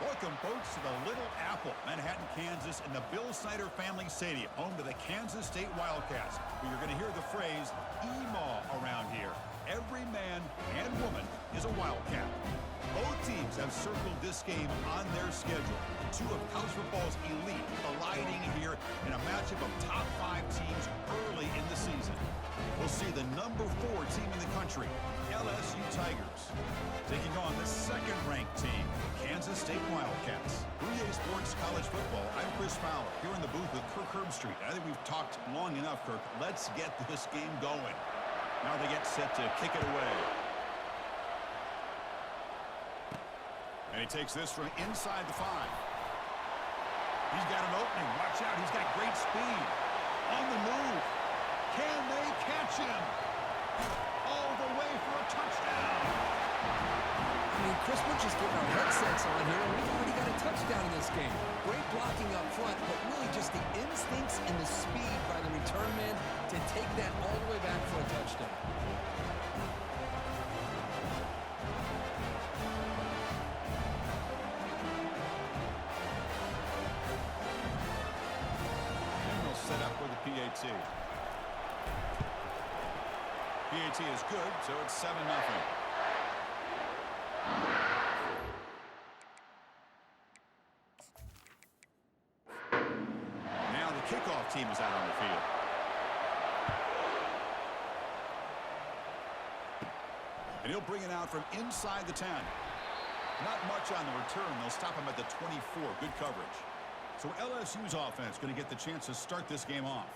Welcome, folks, to the Little Apple, Manhattan, Kansas, in the Bill Snyder Family Stadium, home to the Kansas State Wildcats, where you're going to hear the phrase "EMAW" around here. Every man and woman is a Wildcat. Both teams have circled this game on their schedule. Two of college football's elite colliding here in a matchup of top 5 teams early in the season. We'll see the number 4 team in the country, LSU Tigers, taking on the second-ranked team, Kansas State Wildcats. Yr.9 Sports College Football, I'm Chris Fowler, here in the booth with Kirk Herbstreit. I think we've talked long enough, Kirk. Let's get this game going. Now they get set to kick it away. And he takes this from inside the 5. He's got an opening. Watch out. He's got great speed. On the move. Can they catch him? All the way for a touchdown. I mean, Chris, we're just getting our headsets on here, and we've already got a touchdown in this game. Great blocking up front, but really just the instincts and the speed by the return man to take that all the way back for a touchdown. Set up with the PAT. PAT is good, so it's 7-0. Now the kickoff team is out on the field. And he'll bring it out from inside the 10. Not much on the return. They'll stop him at the 24. Good coverage. So LSU's offense going to get the chance to start this game off.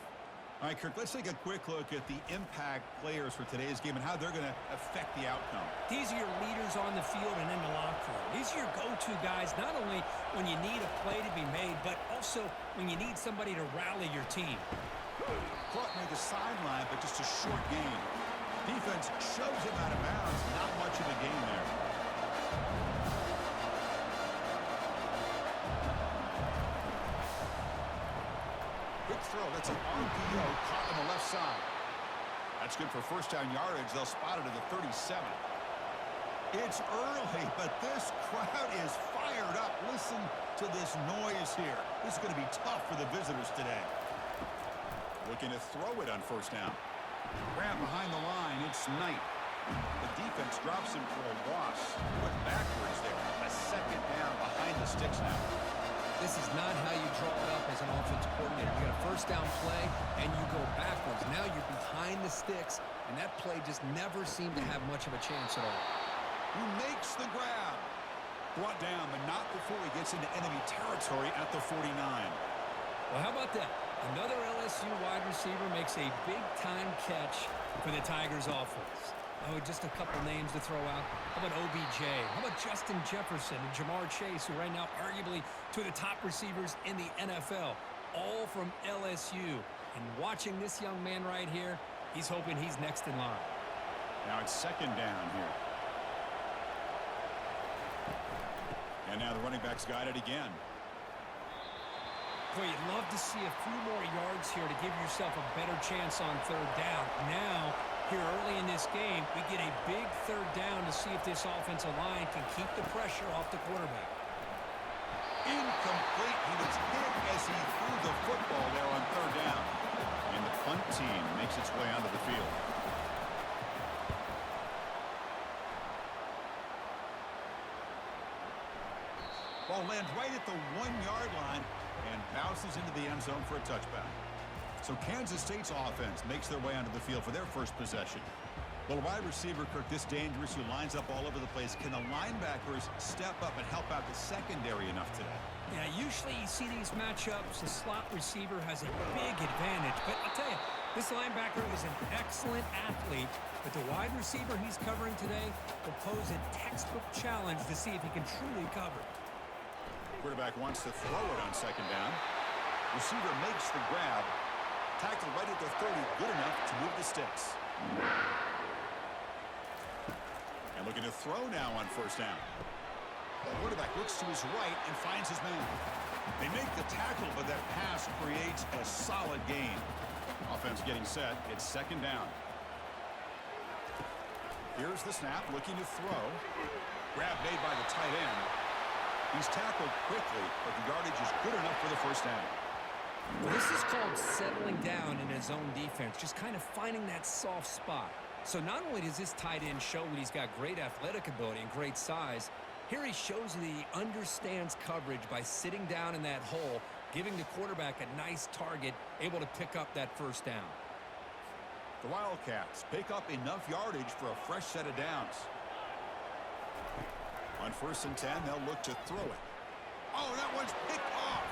All right, Kirk, let's take a quick look at the impact players for today's game and how they're going to affect the outcome. These are your leaders on the field and in the locker room. These are your go-to guys, not only when you need a play to be made, but also when you need somebody to rally your team. Caught near the sideline, but just a short gain. Defense shoves him out of bounds. Not much of a gain there. Throw. That's an RPO caught on the left side. That's good for first down yardage. They'll spot it at the 37. It's early, but this crowd is fired up. Listen to this noise here. This is going to be tough for the visitors today. Looking to throw it on first down. Grab behind the line. It's Knight. The defense drops him for a loss. Went backwards there. A second down behind the sticks now. This is not how you draw it up as an offensive coordinator. You got a first down play, and you go backwards. Now you're behind the sticks, and that play just never seemed to have much of a chance at all. Who makes the grab? Brought down, but not before he gets into enemy territory at the 49. Well, how about that? Another LSU wide receiver makes a big-time catch for the Tigers offense. Oh, just a couple names to throw out. How about OBJ? How about Justin Jefferson and Jamar Chase, who right now arguably two of the top receivers in the NFL, all from LSU. And watching this young man right here, he's hoping he's next in line. Now it's second down here. And now the running back's got it again. Boy, you'd love to see a few more yards here to give yourself a better chance on third down. Now, here early in this game, we get a big third down to see if this offensive line can keep the pressure off the quarterback. Incomplete. He was hit as he threw the football there on third down. And the punt team makes its way onto the field. Ball lands right at the 1-yard line and bounces into the end zone for a touchback. So Kansas State's offense makes their way onto the field for their first possession. Well, wide receiver, Kirk, this dangerous, who lines up all over the place. Can the linebackers step up and help out the secondary enough today? Yeah, usually you see these matchups, the slot receiver has a big advantage. But I'll tell you, this linebacker is an excellent athlete, but the wide receiver he's covering today will pose a textbook challenge to see if he can truly cover. Quarterback wants to throw it on second down. Receiver makes the grab. Tackled right at the 30, good enough to move the sticks. And looking to throw now on first down. The quarterback looks to his right and finds his man. They make the tackle, but that pass creates a solid gain. Offense getting set. It's second down. Here's the snap, looking to throw. Grab made by the tight end. He's tackled quickly, but the yardage is good enough for the first down. Well, this is called settling down in his own defense, just kind of finding that soft spot. So not only does this tight end show that he's got great athletic ability and great size, here he shows that he understands coverage by sitting down in that hole, giving the quarterback a nice target, able to pick up that first down. The Wildcats pick up enough yardage for a fresh set of downs. On 1st and 10, they'll look to throw it. Oh, that one's picked off.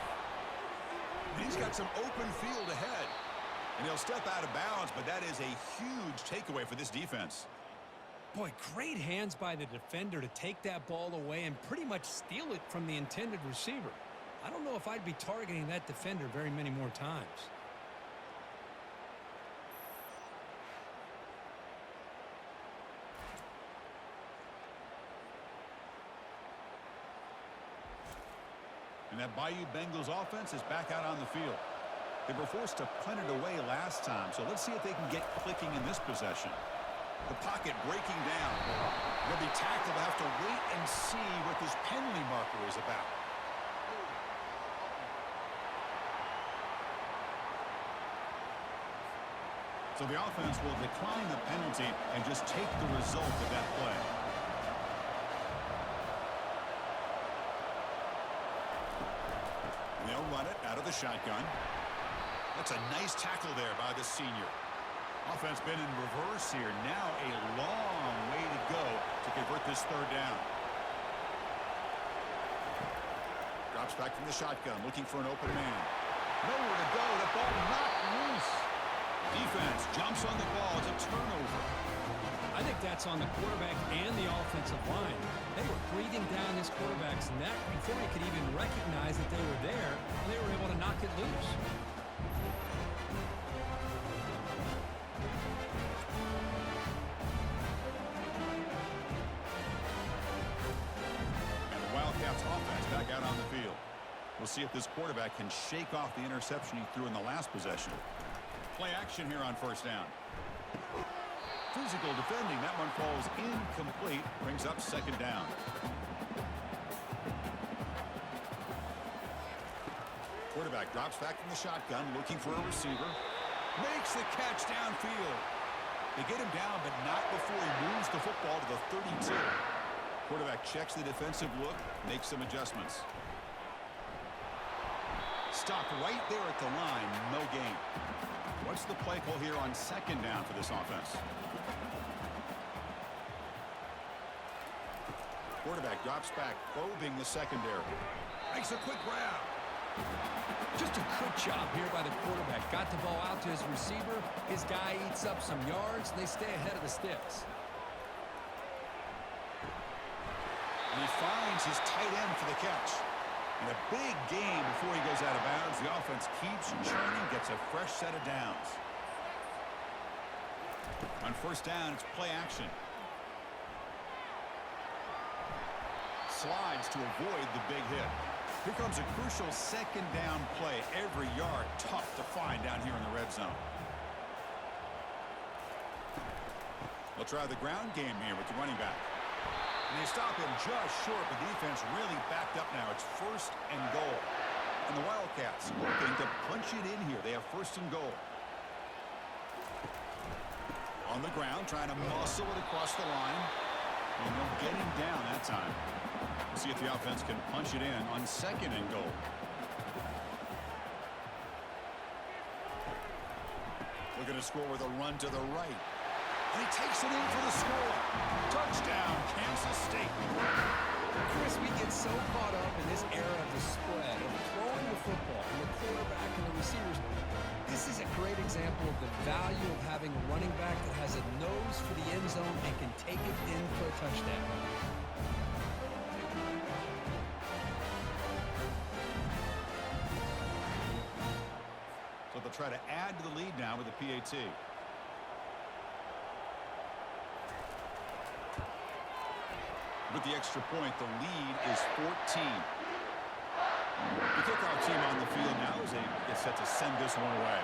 He's got some open field ahead. And he'll step out of bounds, but that is a huge takeaway for this defense. Boy, great hands by the defender to take that ball away and pretty much steal it from the intended receiver. I don't know if I'd be targeting that defender very many more times. And that Bayou Bengals offense is back out on the field. They were forced to punt it away last time, so let's see if they can get clicking in this possession. The pocket breaking down. They'll be tackled. They'll have to wait and see what this penalty marker is about. So the offense will decline the penalty and just take the result of that play. They'll run it out of the shotgun. That's a nice tackle there by the senior. Offense been in reverse here. Now a long way to go to convert this third down. Drops back from the shotgun, looking for an open man. Nowhere to go. The ball knocked loose. Defense jumps on the ball. It's a turnover. I think that's on the quarterback and the offensive line. They were breathing down this quarterback's neck before he could even recognize that they were there, and they were able to knock it loose. And the Wildcats offense back out on the field. We'll see if this quarterback can shake off the interception he threw in the last possession. Play action here on 1st down. Physical defending. That one falls incomplete. Brings up 2nd down. Quarterback drops back from the shotgun, looking for a receiver. Makes the catch downfield. They get him down, but not before he moves the football to the 32. Quarterback checks the defensive look, makes some adjustments. Stopped right there at the line. No gain. What's the play call here on 2nd down for this offense? Quarterback drops back, probing the secondary. Makes a quick grab. Just a good job here by the quarterback. Got the ball out to his receiver. His guy eats up some yards, and they stay ahead of the sticks. And he finds his tight end for the catch. And a big game before he goes out of bounds. The offense keeps churning, gets a fresh set of downs. On 1st down, it's play action. Slides to avoid the big hit. Here comes a crucial 2nd down play. Every yard tough to find down here in the red zone. They'll try the ground game here with the running back. And they stop him just short. The defense really backed up now. It's 1st and goal. And the Wildcats looking to punch it in here. They have 1st and goal. On the ground, trying to muscle it across the line. And they'll get him down that time. We'll see if the offense can punch it in on 2nd and goal. Looking to score with a run to the right. And he takes it in for the score. Touchdown, Kansas State. Chris, we get so caught up in this era of the spread, of throwing the football, and the quarterback and the receivers. This is a great example of the value of having a running back that has a nose for the end zone and can take it in for a touchdown. So they'll try to add to the lead now with the PAT. With the extra point, the lead is 14. The kickoff team on the field now as they get set to send this one away.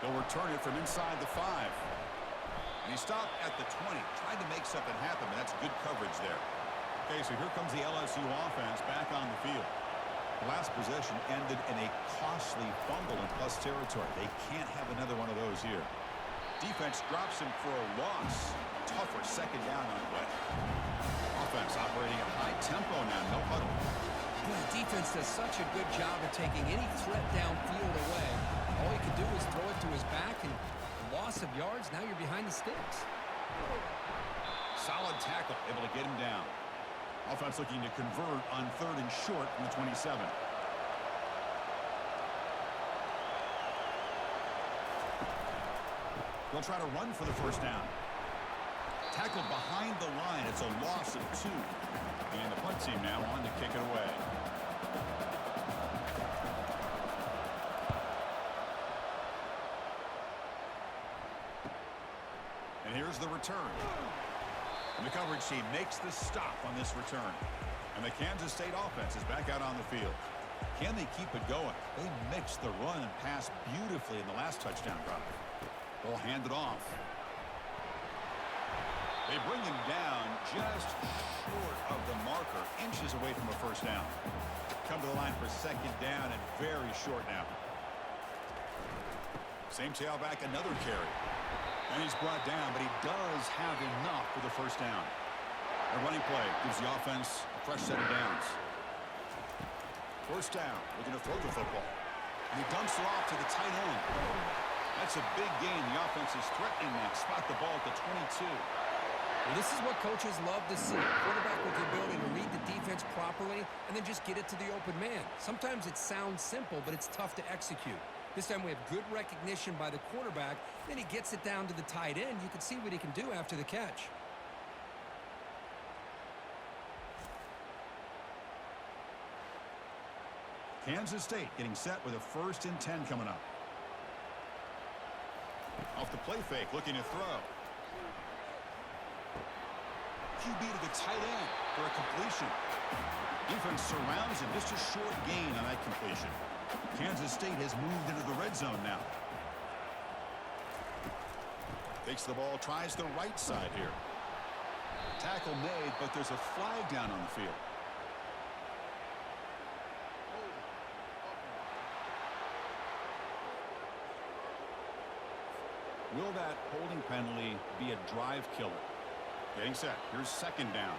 They'll return it from inside the 5. And he stopped at the 20, tried to make something happen, but that's good coverage there. Okay, so here comes the LSU offense back on the field. The last possession ended in a costly fumble in plus territory. They can't have another one of those here. Defense drops him for a loss. Tougher second down on the way. Offense operating at high tempo now, no huddle. Well, the defense does such a good job of taking any threat downfield away. All he can do is throw it to his back, and loss of yards, now you're behind the sticks. Solid tackle, able to get him down. Offense looking to convert on 3rd and short from the 27. They'll try to run for the first down. Tackled behind the line. It's a loss of 2. And the punt team now on to kick it away. And here's the return. And the coverage team makes the stop on this return. And the Kansas State offense is back out on the field. Can they keep it going? They mixed the run and pass beautifully in the last touchdown drive. They'll hand it off. They bring him down just short of the marker, inches away from a first down. Come to the line for second down and very short now. Same tailback, another carry. And he's brought down, but he does have enough for the first down. A running play gives the offense a fresh set of downs. First down, looking to throw the football. And he dumps it off to the tight end. That's a big gain. The offense is threatening that. Spot the ball at the 22. Well, this is what coaches love to see. Quarterback with the ability to read the defense properly and then just get it to the open man. Sometimes it sounds simple, but it's tough to execute. This time we have good recognition by the quarterback. Then he gets it down to the tight end. You can see what he can do after the catch. Kansas State getting set with a 1st and 10 coming up. Off the play fake, looking to throw. QB to the tight end for a completion. Defense surrounds him. Just a short gain on that completion. Kansas State has moved into the red zone now. Takes the ball, tries the right side here. Tackle made, but there's a flag down on the field. Will that holding penalty be a drive killer? Getting set. Here's second down.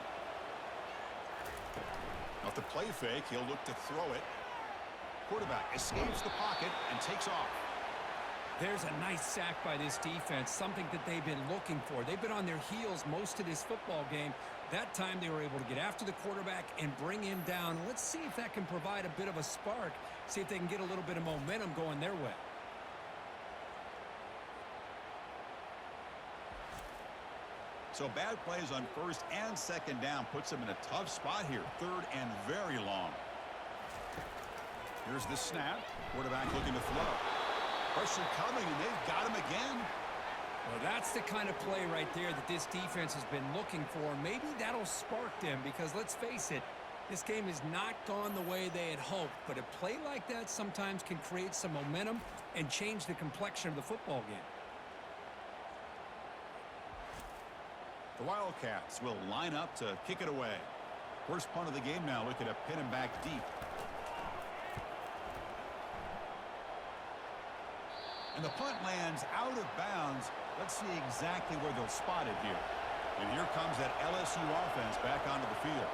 Off the play fake, he'll look to throw it. Quarterback escapes the pocket and takes off. There's a nice sack by this defense, something that they've been looking for. They've been on their heels most of this football game. That time they were able to get after the quarterback and bring him down. Let's see if that can provide a bit of a spark. See if they can get a little bit of momentum going their way. So bad plays on 1st and 2nd down puts them in a tough spot here. 3rd and very long. Here's the snap. Quarterback looking to throw. Pressure coming, and they've got him again. Well, that's the kind of play right there that this defense has been looking for. Maybe that'll spark them because, let's face it, this game has not gone the way they had hoped. But a play like that sometimes can create some momentum and change the complexion of the football game. The Wildcats will line up to kick it away. First punt of the game now, looking to pin him back deep. And the punt lands out of bounds. Let's see exactly where they'll spot it here. And here comes that LSU offense back onto the field.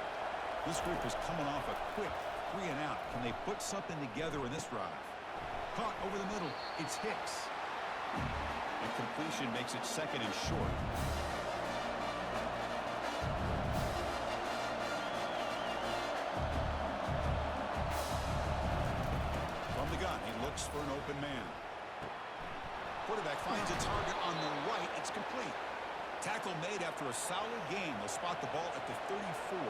This group is coming off a quick 3 and out. Can they put something together in this drive? Caught over the middle. It's Hicks. And completion makes it 2nd and short. Looks for an open man. Quarterback finds a target on the right. It's complete. Tackle made after a solid game. They'll spot the ball at the 34.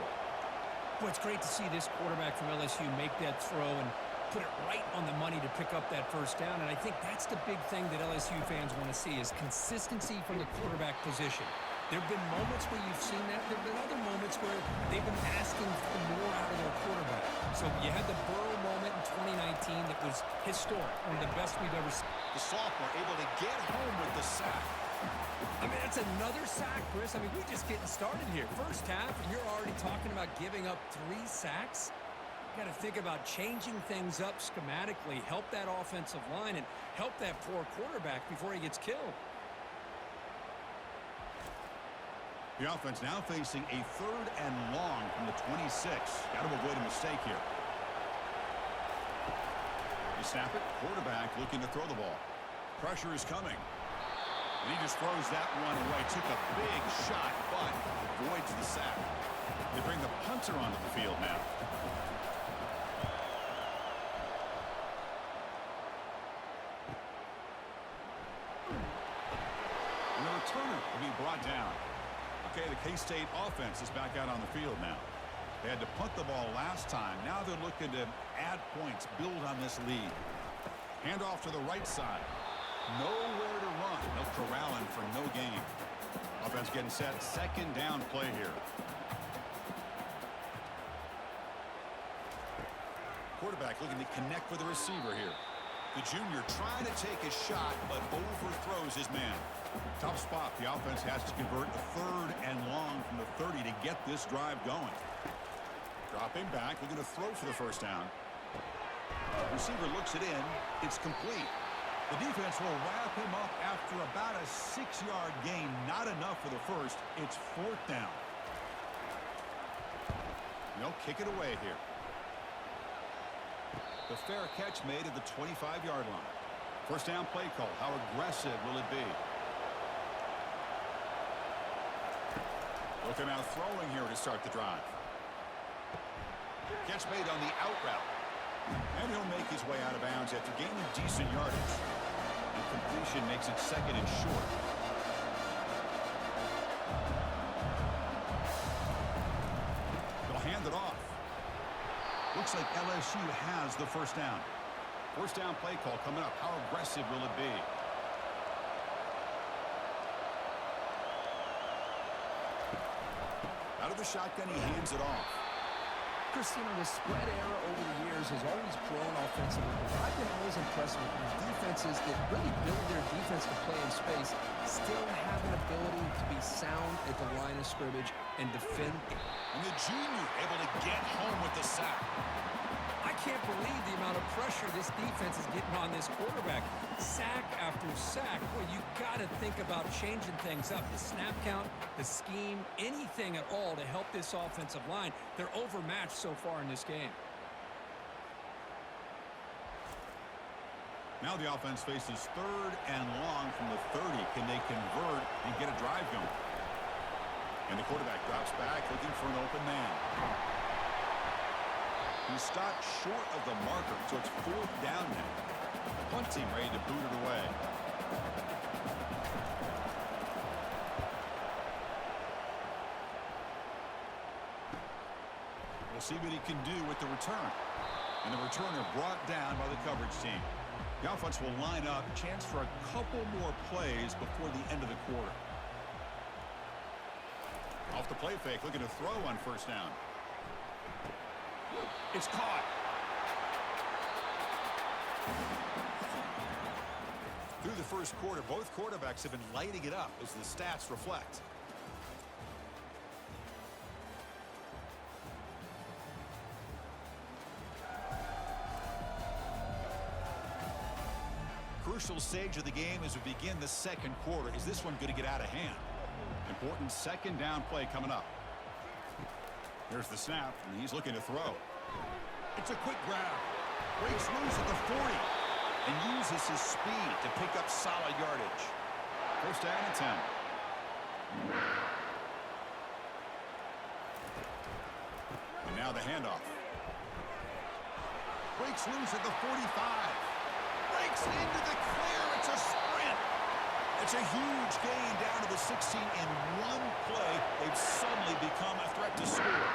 Well, it's great to see this quarterback from LSU make that throw and put it right on the money to pick up that first down. And I think that's the big thing that LSU fans want to see is consistency from the quarterback position. There have been moments where you've seen that. There have been other moments where they've been asking for more out of their quarterback. So you had the Burrow moment in 2019 that was historic, one of the best we've ever seen. The sophomore able to get home with the sack. I mean, that's another sack, Chris. I mean, we're just getting started here. First half, and you're already talking about giving up 3 sacks? Got to think about changing things up schematically, help that offensive line, and help that poor quarterback before he gets killed. The offense now facing a 3rd and long from the 26. Got to avoid a mistake here. You snap it. Quarterback looking to throw the ball. Pressure is coming. And he just throws that one away. Took a big shot, but avoids the sack. They bring the punter onto the field now. And the returner will be brought down. Okay, the K-State offense is back out on the field now. They had to punt the ball last time. Now they're looking to add points, build on this lead. Handoff to the right side. Nowhere to run. No corralling for no gain. Offense getting set. 2nd down play here. Quarterback looking to connect with the receiver here. The junior trying to take a shot, but overthrows his man. Tough spot. The offense has to convert a 3rd and long from the 30 to get this drive going. Dropping back, looking to throw for the 1st down. Receiver looks it in. It's complete. The defense will wrap him up after about a 6-yard gain. Not enough for the 1st. It's 4th down. They'll kick it away here. The fair catch made at the 25-yard line. 1st down play call. How aggressive will it be? Looking out throwing here to start the drive. Catch made on the out route. And he'll make his way out of bounds after gaining decent yardage. And completion makes it 2nd and short. They'll hand it off. Looks like LSU has the 1st down. 1st down play call coming up. How aggressive will it be? Out of the shotgun, he hands it off. Christian, the spread era over the years has always grown offensively, but I've been always impressed with defenses that really build their defense to play in space, still have an ability to be sound at the line of scrimmage and defend. And the junior able to get home with the sack. I can't believe the amount of pressure this defense is getting on this quarterback. Sack after sack. Well, you got to think about changing things up. The snap count, the scheme, anything at all to help this offensive line. They're overmatched so far in this game. Now the offense faces 3rd and long from the 30. Can they convert and get a drive going? And the quarterback drops back looking for an open man. He stopped short of the marker, so it's 4th down now. Punt team ready to boot it away. We'll see what he can do with the return. And the returner brought down by the coverage team. The offense will line up. Chance for a couple more plays before the end of the quarter. Off the play fake, looking to throw on 1st down. It's caught. Through the 1st quarter, both quarterbacks have been lighting it up as the stats reflect. Crucial stage of the game as we begin the 2nd quarter. Is this one going to get out of hand? Important 2nd down play coming up. Here's the snap, and he's looking to throw. It's a quick grab. Breaks loose at the 40 and uses his speed to pick up solid yardage. 1st down and 10. And now the handoff. Breaks loose at the 45. Breaks into the clear. It's a sprint. It's a huge gain down to the 16 in one play. They've suddenly become a threat to score.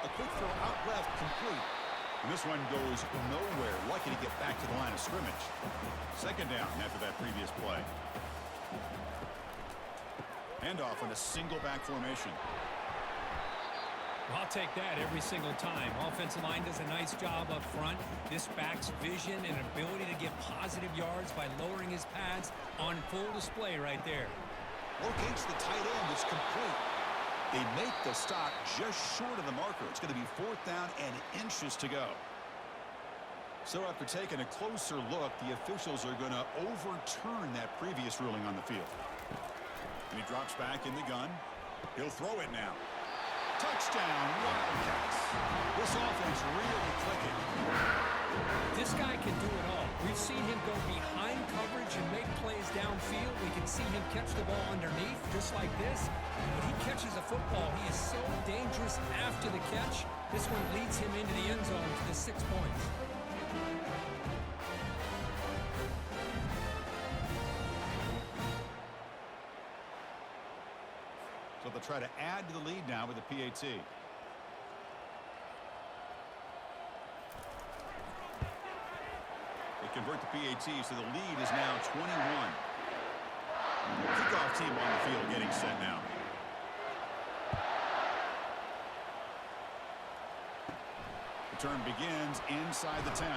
A quick throw out left, complete. And this one goes nowhere. Lucky to get back to the line of scrimmage. 2nd down after that previous play. Handoff in a single back formation. Well, I'll take that every single time. Offensive line does a nice job up front. This back's vision and ability to get positive yards by lowering his pads on full display right there. Locates the tight end. It's complete. They make the stop just short of the marker. It's going to be 4th down and inches to go. So after taking a closer look, the officials are going to overturn that previous ruling on the field. And he drops back in the gun. He'll throw it now. Touchdown, Wildcats. This offense really clicking. This guy can do it all. We've seen him go behind coverage and make plays downfield. We can see him catch the ball underneath just like this. When he catches a football, he is so dangerous after the catch. This one leads him into the end zone to the 6 points. So they'll try to add to the lead now with the PAT. They convert the PAT, so the lead is now 21. Kickoff team on the field getting set now. Return begins inside the 10.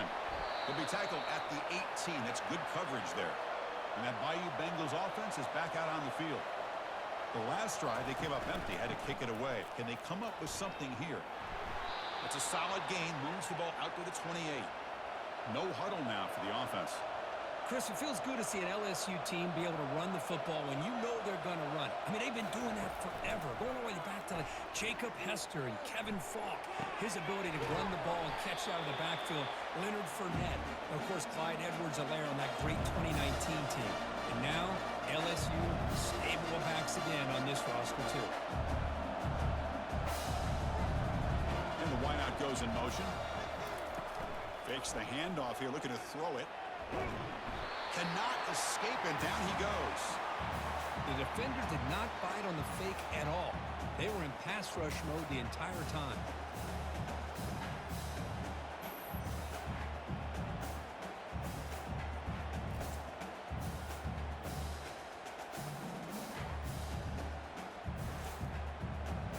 He'll be tackled at the 18. That's good coverage there. And that Bayou Bengals offense is back out on the field. The last drive, they came up empty, had to kick it away. Can they come up with something here? It's a solid gain, moves the ball out to the 28. No huddle now for the offense. Chris, it feels good to see an LSU team be able to run the football when you know they're going to run. I mean, they've been doing that forever, going all the way back to like Jacob Hester and Kevin Falk. His ability to run the ball and catch out of the backfield. Leonard Fournette. And, of course, Clyde Edwards-Helaire on that great 2019 team. And now, LSU stable backs again on this roster, too. And the wideout goes in motion. Fakes the handoff here, looking to throw it. Cannot escape, and down he goes. The defenders did not bite on the fake at all. They were in pass rush mode the entire time.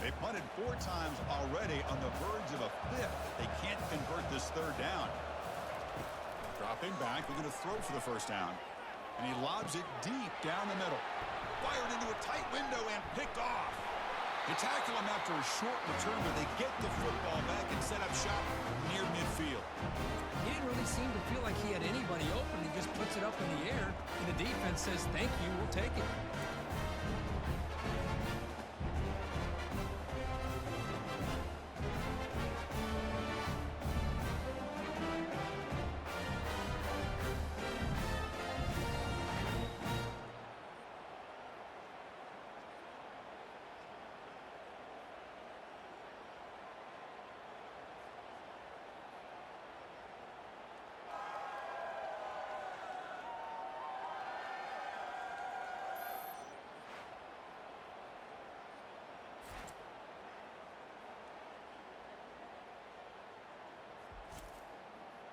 They punted 4 times already, on the verge of a 5th. They can't convert this 3rd down. Dropping back, looking to throw for the 1st down. And he lobs it deep down the middle. Fired into a tight window and picked off. They tackle him after a short return, but they get the football back and set up shop near midfield. He didn't really seem to feel like he had anybody open. He just puts it up in the air, and the defense says, thank you, we'll take it.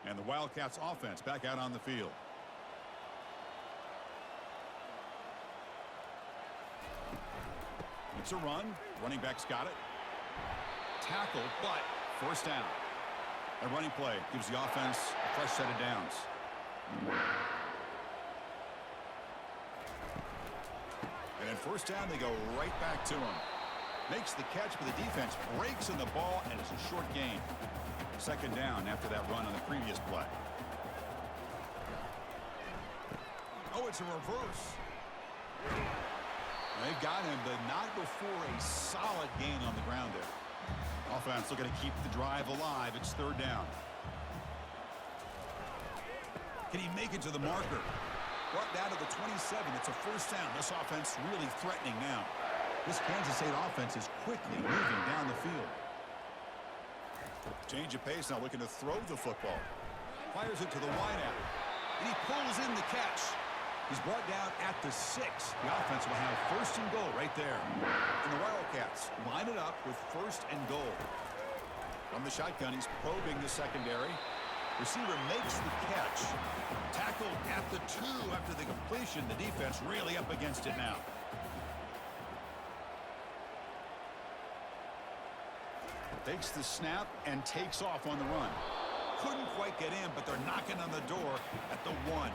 And the Wildcats offense back out on the field. It's a run. Running back's got it. Tackle, but 1st down. A running play gives the offense a fresh set of downs. And then 1st down, they go right back to him. Makes the catch, but the defense breaks in the ball, and it's a short gain. 2nd down after that run on the previous play. Oh, it's a reverse. They've got him, but not before a solid gain on the ground there. Offense looking to keep the drive alive. It's 3rd down. Can he make it to the marker? Brought down to the 27. It's a 1st down. This offense really threatening now. This Kansas State offense is quickly moving down the field. Change of pace now, looking to throw the football. Fires it to the wideout. And he pulls in the catch. He's brought down at the 6. The offense will have 1st and goal right there. And the Wildcats line it up with 1st and goal. From the shotgun, he's probing the secondary. Receiver makes the catch. Tackled at the 2 after the completion. The defense really up against it now. Takes the snap and takes off on the run. Couldn't quite get in, but they're knocking on the door at the 1.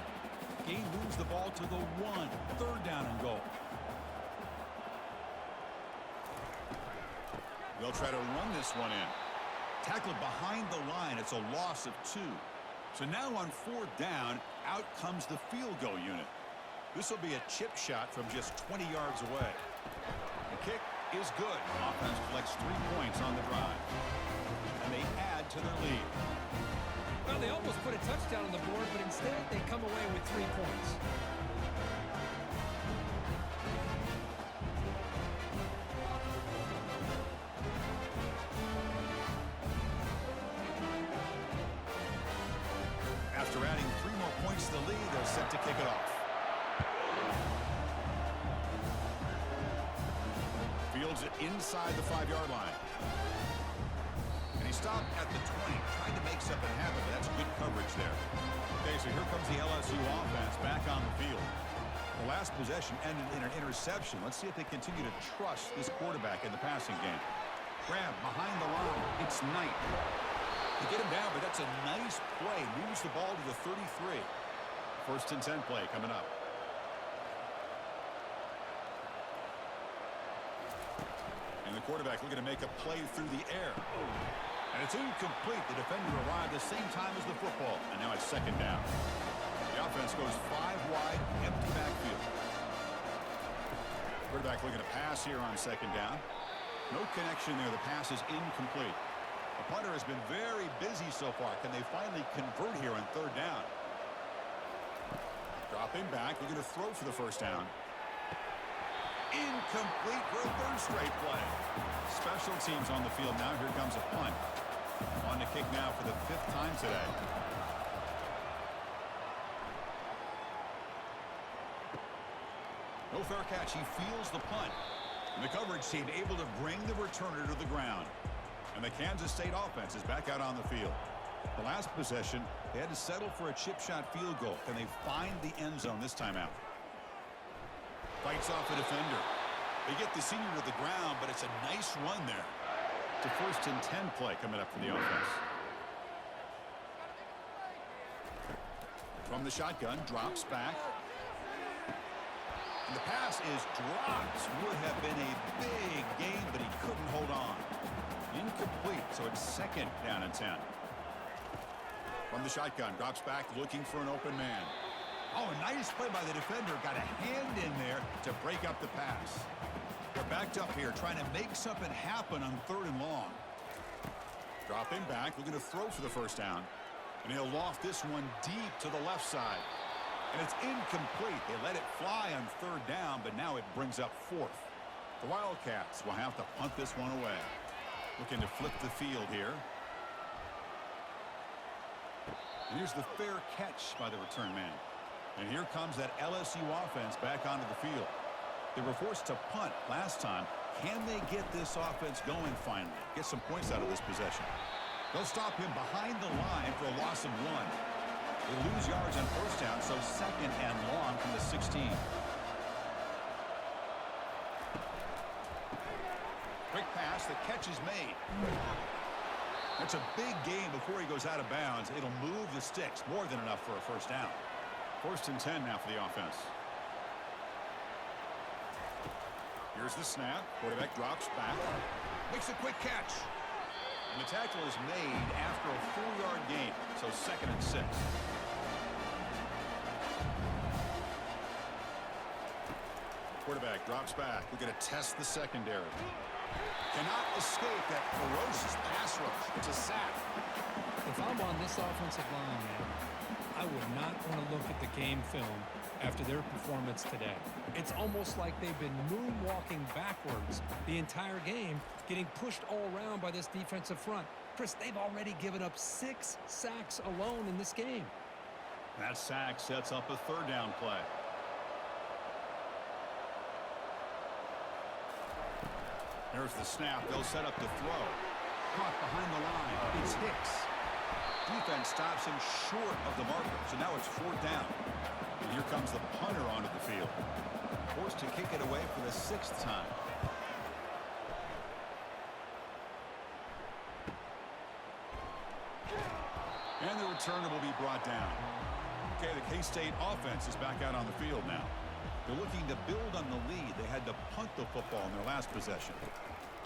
Gain moves the ball to the 1. 3rd down and goal. They'll try to run this one in. Tackled behind the line. It's a loss of 2. So now on 4th down, out comes the field goal unit. This will be a chip shot from just 20 yards away. The kick is good. Offense collects 3 points on the drive. And they add to their lead. Well, they almost put a touchdown on the board, but instead they come away with 3 points. After adding 3 more points to the lead, they're set to kick it off. Fields it inside the 5-yard line. And he stopped at the 20, trying to make something happen, but that's good coverage there. Okay, so here comes the LSU offense back on the field. The last possession ended in an interception. Let's see if they continue to trust this quarterback in the passing game. Grab behind the line. It's Knight. They get him down, but that's a nice play. Moves the ball to the 33. 1st and 10 play coming up. And the quarterback looking to make a play through the air. And it's incomplete. The defender arrived the same time as the football. And now it's 2nd down. The offense goes 5 wide, empty backfield. Quarterback looking to pass here on 2nd down. No connection there. The pass is incomplete. The punter has been very busy so far. Can they finally convert here on 3rd down? Dropping back. Looking to throw for the 1st down. Incomplete for a 3rd straight play. Special teams on the field now. Here comes a punt. On the kick now for the 5th time today. No fair catch. He feels the punt. And the coverage team able to bring the returner to the ground. And the Kansas State offense is back out on the field. The last possession, they had to settle for a chip shot field goal. Can they find the end zone this time out? Fights off a defender. They get the senior to the ground, but it's a nice run there. It's a 1st and 10 play coming up for the offense. From the shotgun, drops back. And the pass is dropped. Would have been a big gain, but he couldn't hold on. Incomplete, so it's 2nd down and 10. From the shotgun, drops back, looking for an open man. Oh, a nice play by the defender. Got a hand in there to break up the pass. They're backed up here, trying to make something happen on 3rd and long. Dropping back, looking to throw for the 1st down. And he'll loft this one deep to the left side. And it's incomplete. They let it fly on 3rd down, but now it brings up 4th. The Wildcats will have to punt this one away. Looking to flip the field here. And here's the fair catch by the return man. And here comes that LSU offense back onto the field. They were forced to punt last time. Can they get this offense going finally? Get some points out of this possession. They'll stop him behind the line for a loss of 1. They lose yards on 1st down, so 2nd and long from the 16. Quick pass, the catch is made. That's a big gain before he goes out of bounds. It'll move the sticks, more than enough for a 1st down. 1st and 10 now for the offense. Here's the snap. Quarterback drops back. Makes a quick catch. And the tackle is made after a 4-yard gain, so 2nd and 6. Quarterback drops back. We're going to test the secondary. Cannot escape that ferocious pass rush. It's a sack. If I'm on this offensive line, man, I would not want to look at the game film after their performance today. It's almost like they've been moonwalking backwards the entire game, getting pushed all around by this defensive front. Chris, they've already given up 6 sacks alone in this game. That sack sets up a 3rd down play. There's the snap. They'll set up the throw. Caught behind the line. It's Hicks. Defense stops him short of the marker, so now it's 4th down. And here comes the punter onto the field. Forced to kick it away for the 6th time. And the returner will be brought down. Okay, the K-State offense is back out on the field now. They're looking to build on the lead. They had to punt the football in their last possession.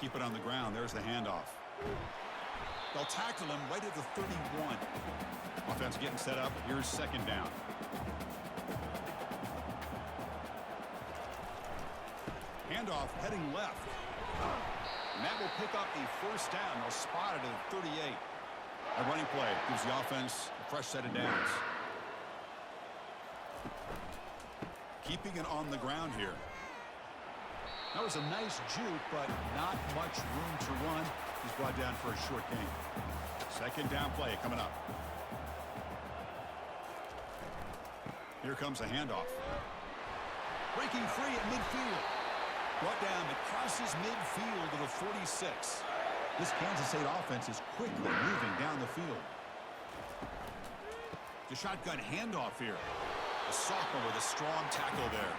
Keep it on the ground. There's the handoff. They'll tackle him right at the 31. Offense getting set up. Here's second down. Handoff heading left. And that will pick up the first down. They'll spot it at the 38. A running play gives the offense a fresh set of downs. Keeping it on the ground here. That was a nice juke, but not much room to run. He's brought down for a short gain. Second down play coming up. Here comes a handoff. Breaking free at midfield. Brought down. It crosses midfield to the 46. This Kansas State offense is quickly moving down the field. The shotgun handoff here. A sophomore with a strong tackle there.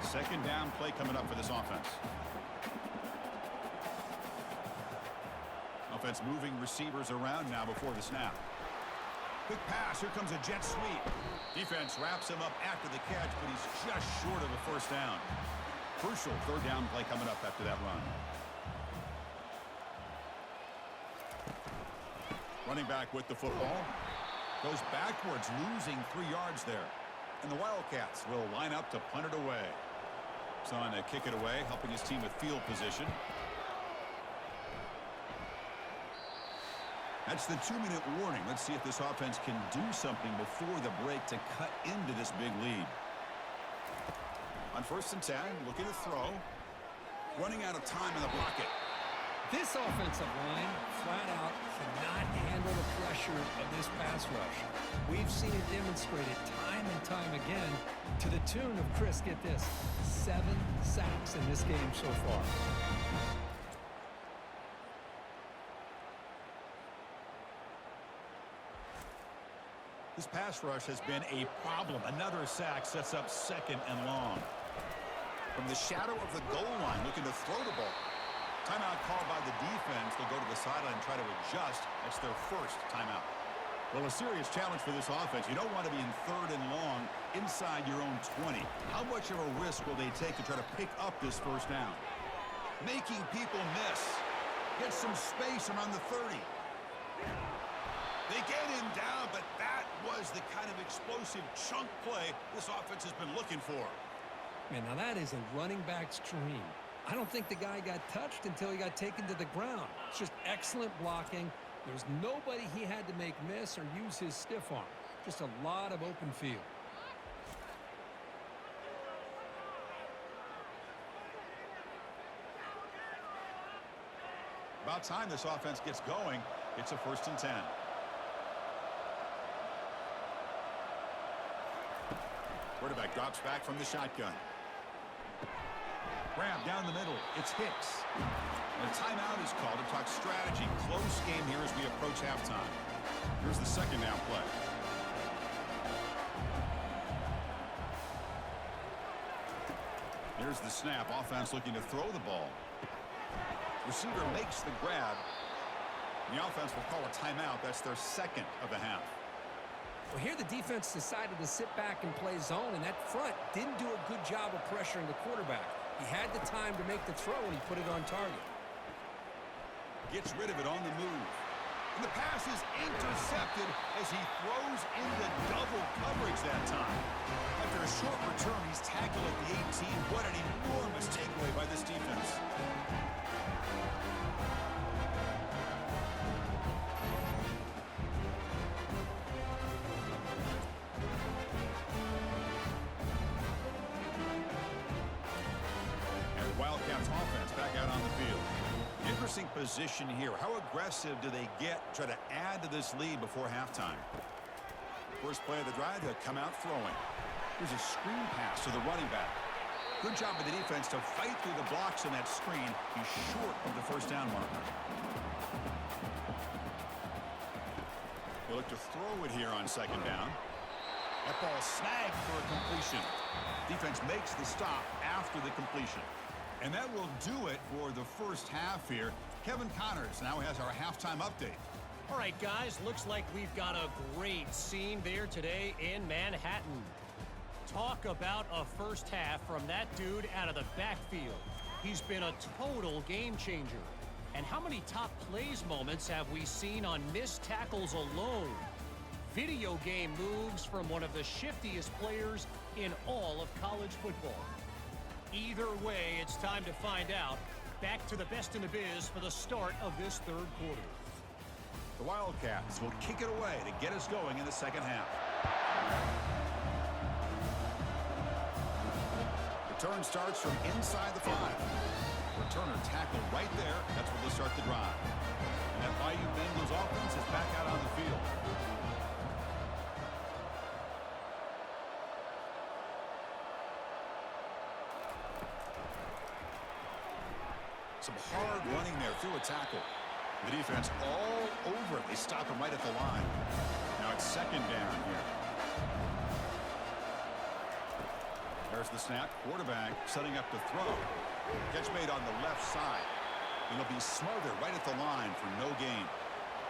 Second down play coming up for this offense. Offense moving receivers around now before the snap. Quick pass. Here comes a jet sweep. Defense wraps him up after the catch, but he's just short of a first down. Crucial third down play coming up after that run. Running back with the football. Goes backwards, losing 3 yards there. And the Wildcats will line up to punt it away. He's on to kick it away, helping his team with field position. That's the 2-minute warning. Let's see if this offense can do something before the break to cut into this big lead. On 1st and 10, looking to throw. Running out of time in the pocket. This offensive line, flat out, cannot handle the pressure of this pass rush. We've seen it demonstrated time and time again to the tune of, Chris, get this, 7 sacks in this game so far. This pass rush has been a problem. Another sack sets up 2nd and long. From the shadow of the goal line, looking to throw the ball. Timeout called by the defense. They'll go to the sideline and try to adjust. That's their first timeout. Well, a serious challenge for this offense. You don't want to be in 3rd and long inside your own 20. How much of a risk will they take to try to pick up this first down? Making people miss. Get some space around the 30. They get him down, but that was the kind of explosive chunk play this offense has been looking for. Man, now that is a running back's dream. I don't think the guy got touched until he got taken to the ground. It's just excellent blocking. There's nobody he had to make miss or use his stiff arm. Just a lot of open field. About time this offense gets going. It's a 1st and 10. Quarterback drops back from the shotgun. Grab down the middle. It's Hicks. And a timeout is called to talk strategy. Close game here as we approach halftime. Here's the second down play. Here's the snap. Offense looking to throw the ball. Receiver makes the grab. And the offense will call a timeout. That's their 2nd of the half. Well, here the defense decided to sit back and play zone, and that front didn't do a good job of pressuring the quarterback. He had the time to make the throw, and he put it on target. Gets rid of it on the move. And the pass is intercepted as he throws into double coverage that time. After a short return, he's tackled at the 18. What an enormous takeaway by this defense. Wildcats offense back out on the field. Interesting position here. How aggressive do they get to try to add to this lead before halftime? First play of the drive, they'll come out throwing. Here's a screen pass to the running back. Good job by the defense to fight through the blocks in that screen. He's short of the first down marker. They look to throw it here on 2nd down. That ball snagged for a completion. Defense makes the stop after the completion. And that will do it for the first half here. Kevin Connors now has our halftime update. All right, guys, looks like we've got a great scene there today in Manhattan. Talk about a first half from that dude out of the backfield. He's been a total game changer. And how many top plays moments have we seen on missed tackles alone? Video game moves from one of the shiftiest players in all of college football. Either way, it's time to find out. Back to the best in the biz for the start of this third quarter. The Wildcats will kick it away to get us going in the second half. Return starts from inside the 5. Returner tackled right there. That's where they start the drive. And that Bayou Bengals offense is back out on the field. Some hard running there through a tackle. The defense all over. They stop him right at the line. Now it's second down here. There's the snap. Quarterback setting up to throw. Catch made on the left side. And he'll be smothered right at the line for no gain.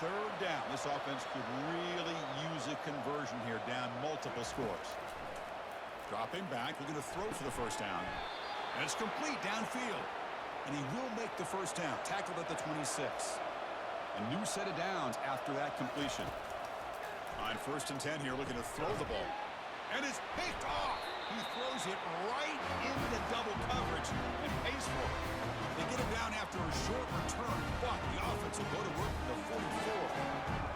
Third down. This offense could really use a conversion here, down multiple scores. Dropping back, looking to throw for the first down. And it's complete downfield. And he will make the first down. Tackled at the 26. A new set of downs after that completion. On 1st and 10 here, looking to throw the ball. And it's picked off. He throws it right into double coverage and pays for it. They get him down after a short return, but the offense will go to work from the 44.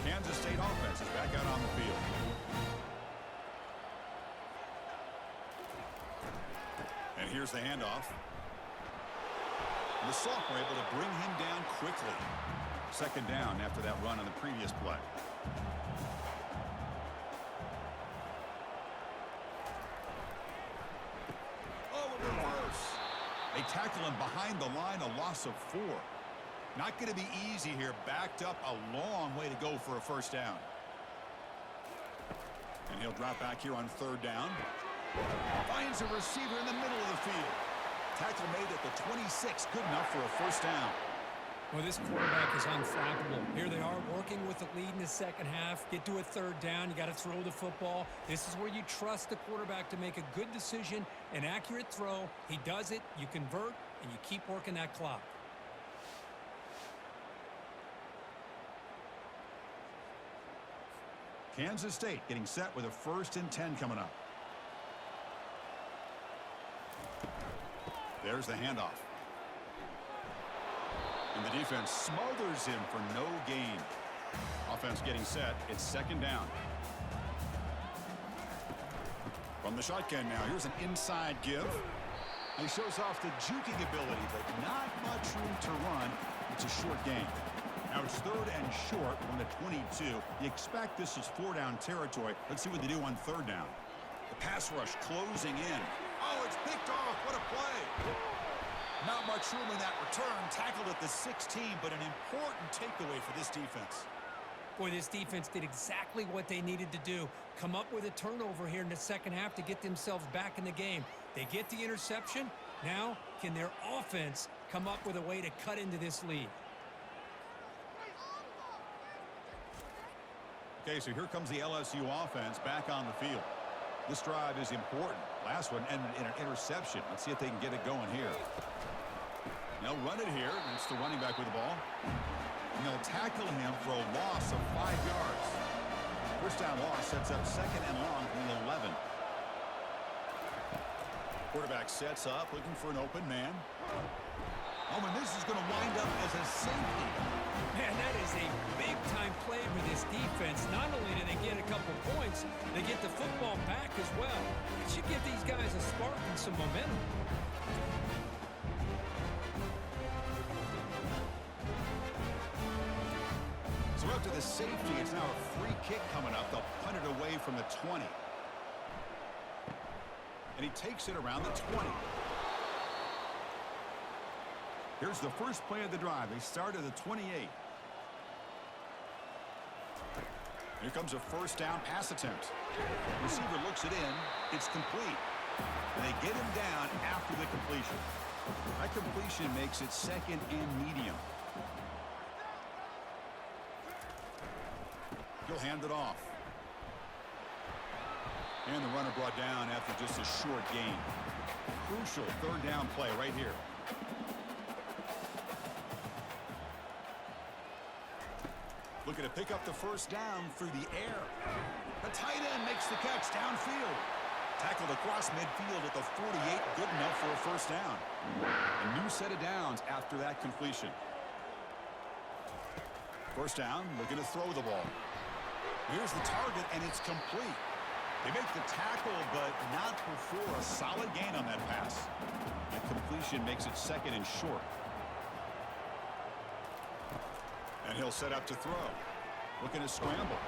Kansas State offense is back out on the field. And here's the handoff. And the sophomore able to bring him down quickly. Second down after that run on the previous play. Oh, a reverse. They tackle him behind the line, a loss of 4. Not going to be easy here. Backed up a long way to go for a first down. And he'll drop back here on 3rd down. Finds a receiver in the middle of the field. Tackle made at the 26. Good enough for a first down. Well, this quarterback is unflappable. Here they are working with the lead in the second half. Get to a 3rd down. You got to throw the football. This is where you trust the quarterback to make a good decision, an accurate throw. He does it. You convert, and you keep working that clock. Kansas State getting set with a 1st and 10 coming up. There's the handoff. And the defense smothers him for no gain. Offense getting set. It's 2nd down. From the shotgun now, here's an inside give. He shows off the juking ability, but not much room to run. It's a short gain. Now it's 3rd and short from the 22. You expect this is 4-down territory. Let's see what they do on 3rd down. The pass rush closing in. Oh, it's picked off. What a play. Not much room in that return. Tackled at the 16, but an important takeaway for this defense. Boy, this defense did exactly what they needed to do. Come up with a turnover here in the second half to get themselves back in the game. They get the interception. Now, can their offense come up with a way to cut into this lead? Okay, so here comes the LSU offense back on the field. This drive is important. Last one ended in an interception. Let's see if they can get it going here. They'll run it here. And it's the running back with the ball. And they'll tackle him for a loss of 5 yards. First down loss sets up 2nd and long from the 11. Quarterback sets up, looking for an open man. Oh, and this is going to wind up as a safety. Man, that is a big-time play for this defense. Not only do they get a couple points, they get the football back as well. It should give these guys a spark and some momentum. So after the safety, it's now a free kick coming up. They'll punt it away from the 20. And he takes it around the 20. Here's the first play of the drive. They start at the 28. Here comes a first down pass attempt. Receiver looks it in. It's complete. And they get him down after the completion. That completion makes it second and medium. He'll hand it off. And the runner brought down after just a short gain. Crucial third down play right here. Looking to pick up the first down through the air. The tight end makes the catch downfield. Tackled across midfield at the 48. Good enough for a first down. A new set of downs after that completion. First down, looking to throw the ball. Here's the target, and it's complete. They make the tackle, but not before a solid gain on that pass. That completion makes it second and short. And he'll set up to throw. Looking to scramble.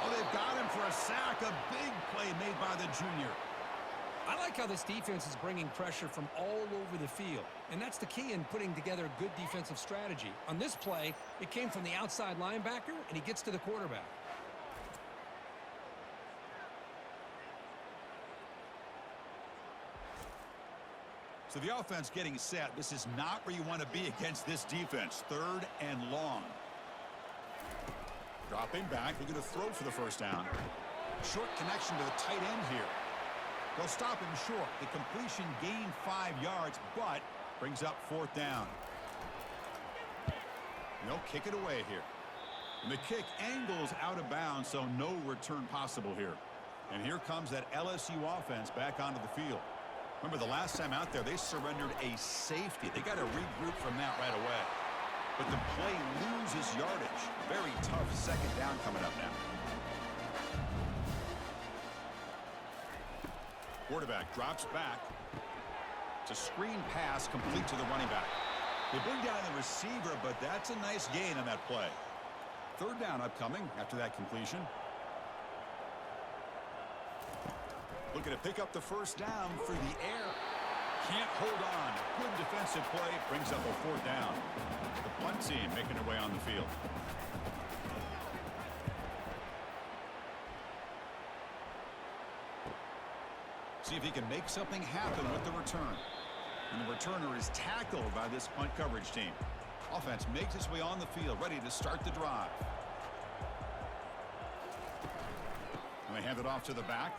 Oh, they've got him for a sack. A big play made by the junior. I like how this defense is bringing pressure from all over the field. And that's the key in putting together a good defensive strategy. On this play, it came from the outside linebacker, and he gets to the quarterback. So the offense getting set. This is not where you want to be against this defense. Third and long. Dropping back, looking to throw for the first down. Short connection to the tight end here. They'll stop him short. The completion gained 5 yards, but brings up fourth down. They'll kick it away here. And the kick angles out of bounds, so no return possible here. And here comes that LSU offense back onto the field. Remember, the last time out there, they surrendered a safety. They got to regroup from that right away. But the play loses yardage. Very tough second down coming up now. Quarterback drops back. It's a screen pass complete to the running back. They bring down the receiver, but that's a nice gain on that play. Third down upcoming after that completion. Looking to pick up the first down through the air. Can't hold on. Good defensive play. Brings up a fourth down. The punt team making their way on the field. See if he can make something happen with the return. And the returner is tackled by this punt coverage team. Offense makes its way on the field, ready to start the drive. And they hand it off to the back.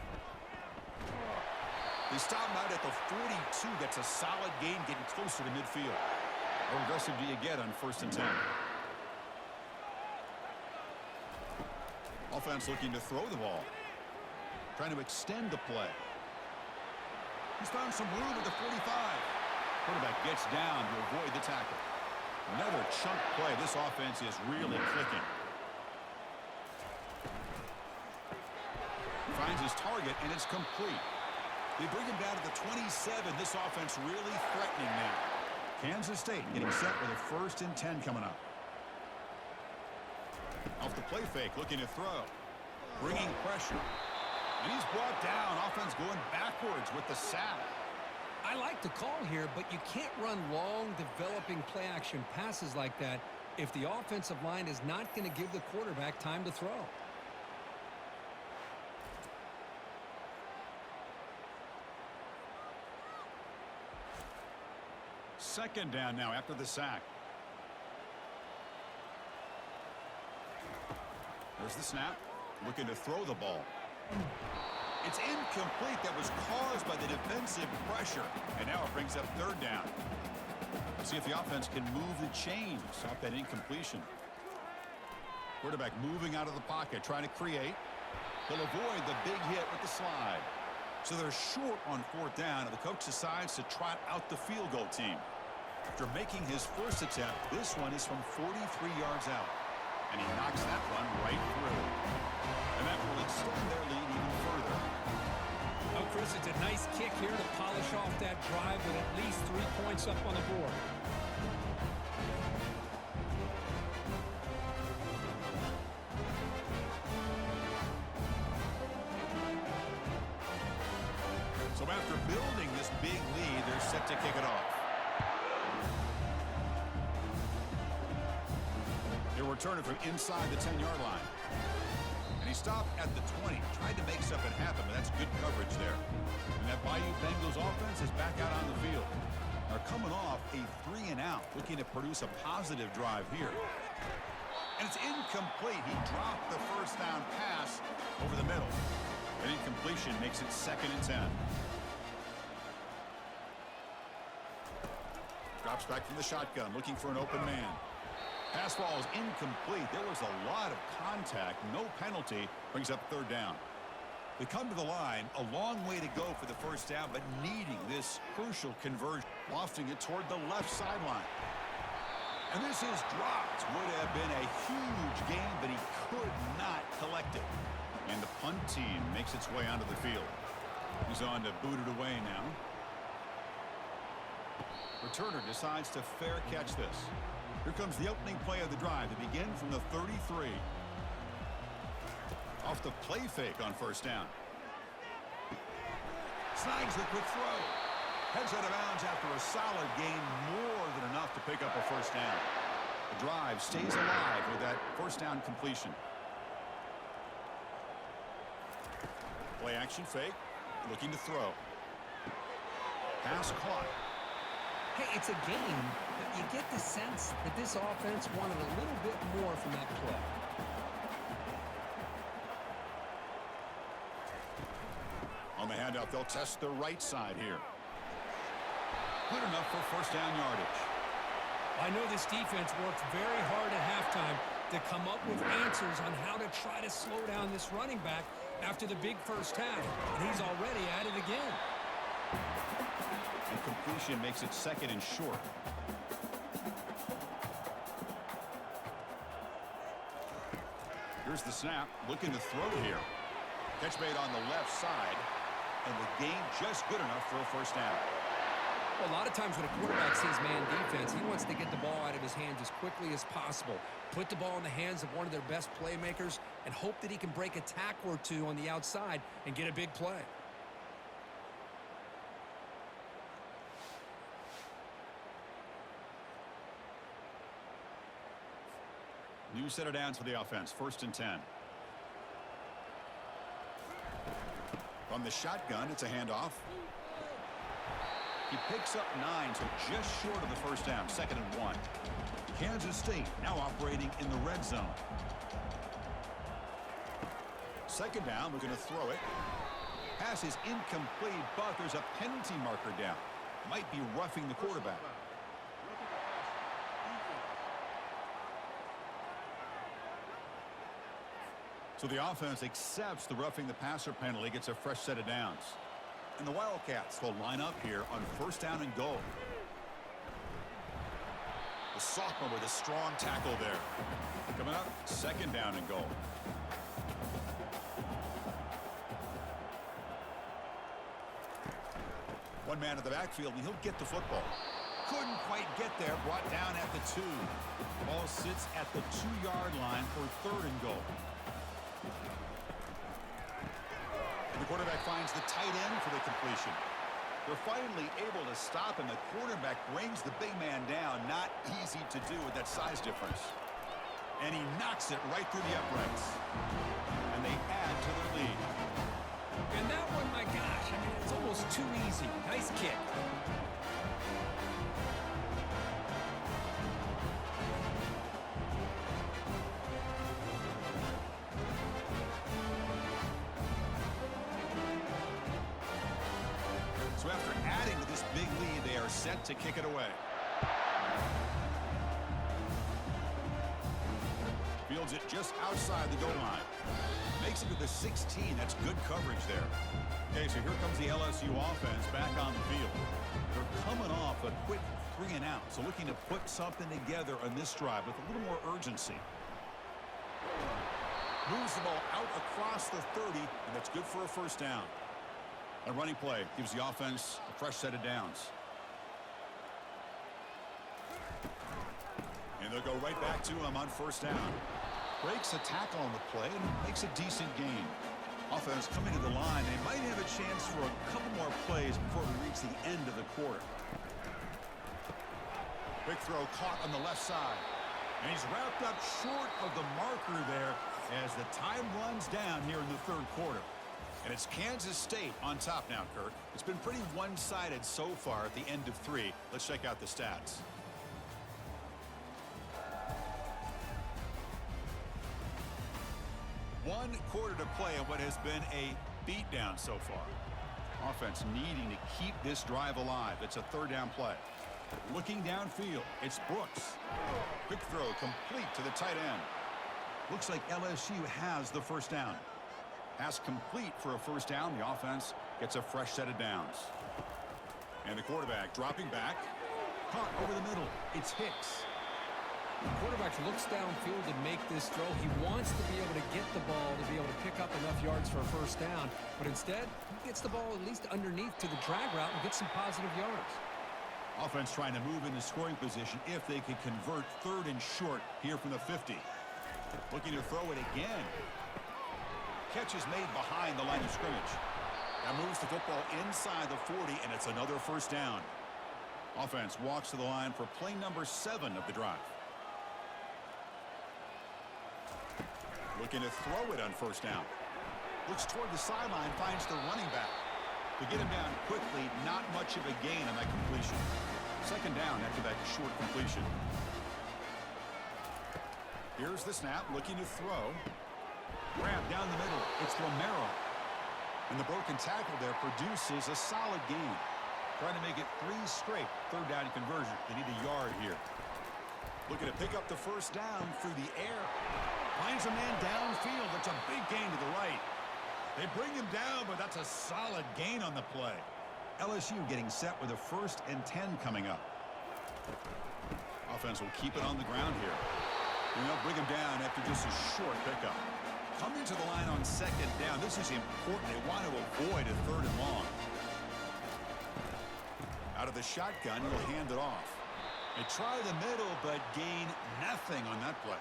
They stop him out at the 42. That's a solid gain, getting closer to midfield. How aggressive do you get on 1st and 10? Offense looking to throw the ball. Trying to extend the play. He's found some room at the 45. Quarterback gets down to avoid the tackle. Another chunk play. This offense is really clicking. Finds his target, and it's complete. They bring him down to the 27. This offense really threatening now. Kansas State getting set with a 1st and 10 coming up. Off the play fake, looking to throw. Bringing pressure. And he's brought down. Offense going backwards with the sack. I like the call here, but you can't run long, developing play-action passes like that if the offensive line is not going to give the quarterback time to throw. Second down now after the sack. There's the snap. Looking to throw the ball. It's incomplete. That was caused by the defensive pressure. And now it brings up third down. See if the offense can move the chains off that incompletion. Quarterback moving out of the pocket, trying to create. He'll avoid the big hit with the slide. So they're short on 4th down, and the coach decides to trot out the field goal team. After making his first attempt, this one is from 43 yards out. And he knocks that one right through. And that will extend their lead even further. Oh, Chris, it's a nice kick here to polish off that drive with at least 3 points up on the board. So after building this big lead, they're set to kick it off. They're returning from inside the 10-yard line. And And he stopped at the 20. Tried to make something happen, but that's good coverage there. And that Bayou Bengals offense is back out on the field. Are coming off a 3-and-out, looking to produce a positive drive here. And it's incomplete. He dropped the first down pass over the middle. An incompletion makes it 2nd and 10. Drops back from the shotgun, looking for an open man. Pass ball is incomplete. There was a lot of contact. No penalty. Brings up 3rd down. They come to the line, a long way to go for the first down, but needing this crucial conversion. Lofting it toward the left sideline. And this is dropped. Would have been a huge gain, but he could not collect it. And the punt team makes its way onto the field. He's on to boot it away now. Returner decides to fair catch this. Here comes the opening play of the drive to begin from the 33. Off the play fake on first down. Snags the quick throw. Heads out of bounds after a solid gain, more than enough to pick up a first down. The drive stays alive with that first down completion. Play action fake. Looking to throw. Pass caught. Hey, it's a game, but you get the sense that this offense wanted a little bit more from that play. On the handout, they'll test the right side here. Good enough for first down yardage. I know this defense worked very hard at halftime to come up with answers on how to try to slow down this running back after the big first half, and he's already at it again. And completion makes it 2nd and short. Here's the snap. Looking to throw here. Catch made on the left side. And the game just good enough for a first down. Well, a lot of times when a quarterback sees man defense, he wants to get the ball out of his hands as quickly as possible. Put the ball in the hands of one of their best playmakers and hope that he can break a tackle or two on the outside and get a big play. New set of downs for the offense. 1st and 10. From the shotgun, it's a handoff. He picks up 9, so just short of the first down. 2nd and 1. Kansas State now operating in the red zone. 2nd down, we're going to throw it. Pass is incomplete, but there's a penalty marker down. Might be roughing the quarterback. So the offense accepts the roughing the passer penalty, gets a fresh set of downs. And the Wildcats will line up here on first down and goal. The sophomore with a strong tackle there. Coming up, 2nd down and goal. One man in the backfield, and he'll get the football. Couldn't quite get there, brought down at the 2. Ball sits at the 2-yard line for 3rd and goal. The quarterback finds the tight end for the completion. They're finally able to stop him. The quarterback brings the big man down. Not easy to do with that size difference. And he knocks it right through the uprights. And they add to their lead. And that one, my gosh, I mean, it's almost too easy. Nice kick. So after adding to this big lead, they are set to kick it away. Fields it just outside the goal line. Makes it to the 16. That's good coverage there. Okay, so here comes the LSU offense back on the field. They're coming off a quick 3-and-out, so looking to put something together on this drive with a little more urgency. Moves the ball out across the 30, and that's good for a first down. A running play gives the offense a fresh set of downs. And they'll go right back to him on first down. Breaks a tackle on the play and makes a decent gain. Offense coming to the line. They might have a chance for a couple more plays before we reach the end of the quarter. Big throw caught on the left side. And he's wrapped up short of the marker there. as the time runs down here in the third quarter. And it's Kansas State on top now, Kirk. It's been pretty one-sided so far at the end of 3. Let's check out the stats. One quarter to play in what has been a beatdown so far. Offense needing to keep this drive alive. It's a third down play. Looking downfield, it's Brooks. Quick throw complete to the tight end. Looks like LSU has the first down. Pass complete for a first down. The offense gets a fresh set of downs. And the quarterback dropping back. Caught over the middle. It's Hicks. The quarterback looks downfield to make this throw. He wants to be able to get the ball to be able to pick up enough yards for a first down. But instead, he gets the ball at least underneath to the drag route and gets some positive yards. Offense trying to move into scoring position if they could convert third and short here from the 50. Looking to throw it again. Catch is made behind the line of scrimmage. That moves the football inside the 40, and it's another first down. Offense walks to the line for play number 7 of the drive. Looking to throw it on first down. Looks toward the sideline, finds the running back. To get him down quickly, not much of a gain on that completion. Second down after that short completion. Here's the snap, looking to throw. Grab down the middle. It's Romero. And the broken tackle there produces a solid gain. Trying to make it 3 straight third down conversion. They need a yard here. Looking to pick up the first down through the air. Finds a man downfield. It's a big gain to the right. They bring him down, but that's a solid gain on the play. LSU getting set with a 1st and 10 coming up. Offense will keep it on the ground here. And they'll bring him down after just a short pickup. Coming to the line on second down. This is important. They want to avoid a third and long. Out of the shotgun, he'll hand it off. They try the middle, but gain nothing on that play.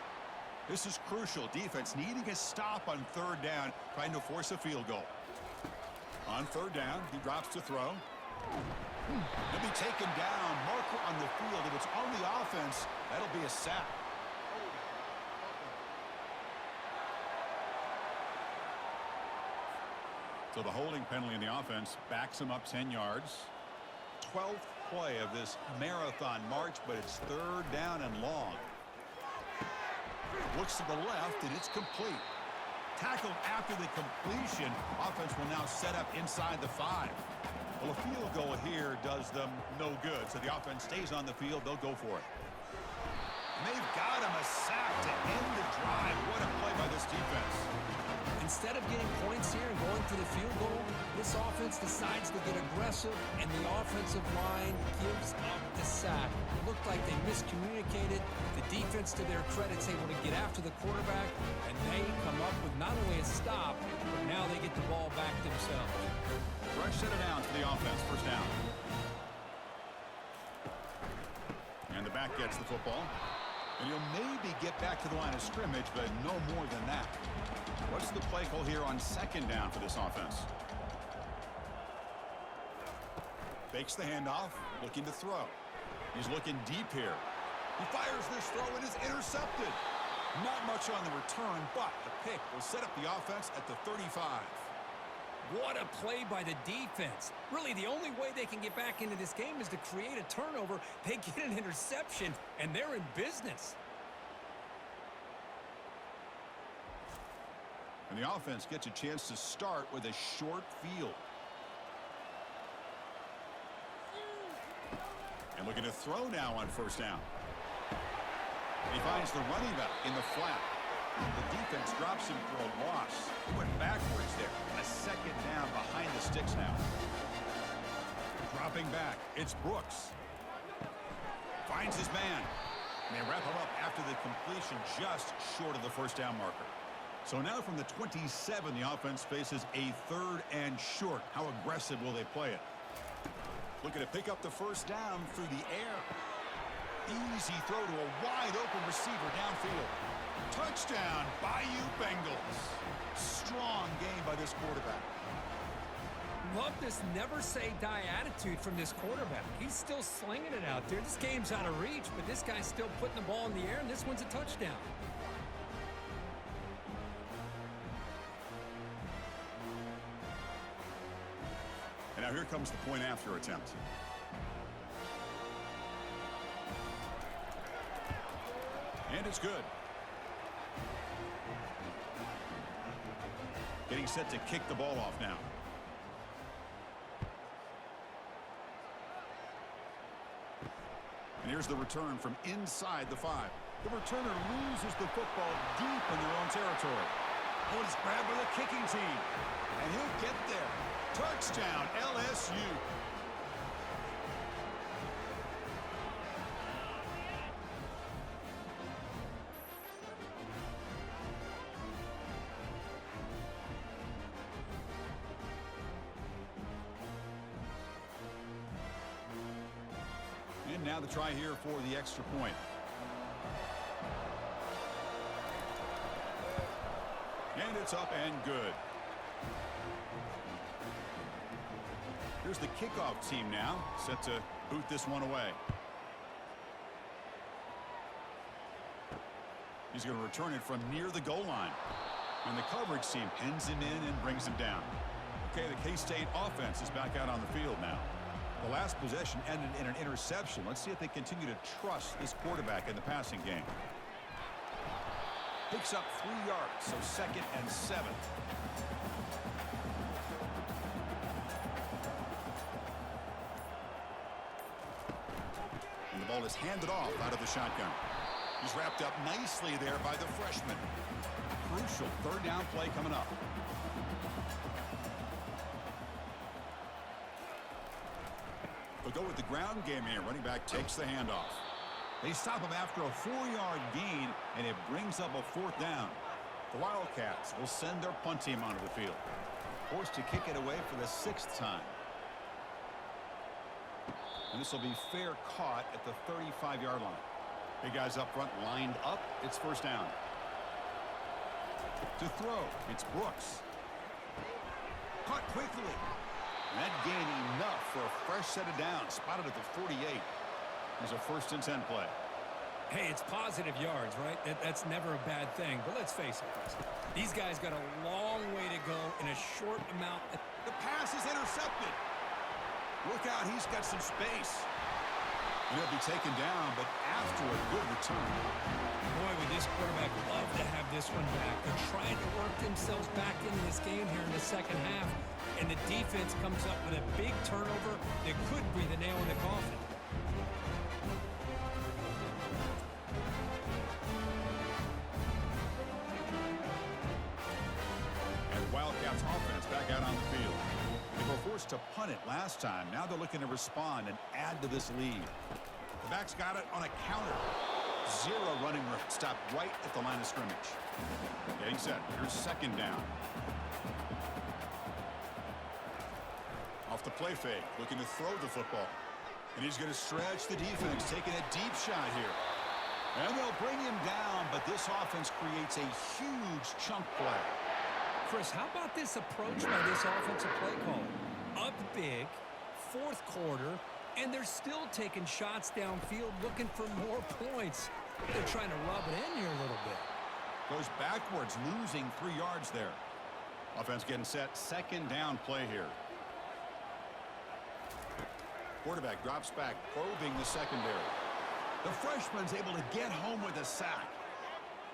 This is crucial. Defense needing a stop on third down, trying to force a field goal. On third down, he drops to throw. He'll be taken down. Marker on the field. If it's on the offense, that'll be a sack. So the holding penalty in the offense backs him up 10 yards. 12th play of this marathon march, but it's third down and long. Looks to the left, and it's complete. Tackled after the completion. Offense will now set up inside the 5. Well, a field goal here does them no good, so the offense stays on the field. They'll go for it. And they've got him a sack to end the drive. What a play by this defense. Instead of getting points here and going for the field goal, this offense decides to get aggressive, and the offensive line gives up the sack. It looked like they miscommunicated. The defense, to their credit, is able to get after the quarterback, and they come up with not only a stop, but now they get the ball back themselves. Fresh set of downs for the offense. First down. And the back gets the football. And he'll maybe get back to the line of scrimmage, but no more than that. What's the play call here on second down for this offense? Fakes the handoff, looking to throw. He's looking deep here. He fires this throw and is intercepted. Not much on the return, but the pick will set up the offense at the 35. What a play by the defense. Really, the only way they can get back into this game is to create a turnover. They get an interception, and they're in business. And the offense gets a chance to start with a short field. And looking to throw now on first down. He finds the running back in the flat. The defense drops him for a loss. He went backwards there. A second down behind the sticks now. Dropping back, it's Brooks. Finds his man. And they wrap him up after the completion just short of the first down marker. So now from the 27, the offense faces a third and short. How aggressive will they play it? Looking to pick up the first down through the air. Easy throw to a wide-open receiver downfield. Touchdown, Bayou Bengals. Strong game by this quarterback. Love this never-say-die attitude from this quarterback. He's still slinging it out there. This game's out of reach, but this guy's still putting the ball in the air, and this one's a touchdown. Now here comes the point after attempt. And it's good. Getting set to kick the ball off now. And here's the return from inside the 5. The returner loses the football deep in their own territory. Oh, it's grabbed by the kicking team. And he'll get there. Touchdown, LSU. And now the try here for the extra point. And it's up and good. Here's the kickoff team now, set to boot this one away. He's going to return it from near the goal line. And the coverage team pins him in and brings him down. Okay, the K-State offense is back out on the field now. The last possession ended in an interception. Let's see if they continue to trust this quarterback in the passing game. Picks up 3 yards, so 2nd and 7. And the ball is handed off out of the shotgun. He's wrapped up nicely there by the freshman. Crucial 3rd down play coming up. They'll go with the ground game here. Running back takes the handoff. They stop him after a 4-yard gain, and it brings up a 4th down. The Wildcats will send their punt team onto the field. Forced to kick it away for the 6th time. And this will be fair caught at the 35-yard line. Big guys up front lined up. It's 1st down. To throw, it's Brooks. Caught quickly. And that gain enough for a fresh set of downs. Spotted at the 48. There's a 1st and 10 play. Hey, it's positive yards, right? That's never a bad thing. But let's face it, Chris. These guys got a long way to go in a short amount. The pass is intercepted. Look out, he's got some space. And he'll be taken down, but after a good return. Boy, would this quarterback love to have this one back. They're trying to work themselves back into this game here in the 2nd half. And the defense comes up with a big turnover that could be the nail in the coffin. And Wildcats offense back out on the field. They were forced to punt it last time. Now they're looking to respond and add to this lead. The back's got it on a counter. 0 running room. Stopped right at the line of scrimmage. Getting set. Here's 2nd down. Off the play fake, looking to throw the football. And he's going to stretch the defense, taking a deep shot here. And they'll bring him down, but this offense creates a huge chunk play. Chris, how about this approach by this offensive play caller? Up big, 4th quarter, and they're still taking shots downfield looking for more points. They're trying to rub it in here a little bit. Goes backwards, losing 3 yards there. Offense getting set, 2nd down play here. Quarterback drops back, probing the secondary. The freshman's able to get home with a sack.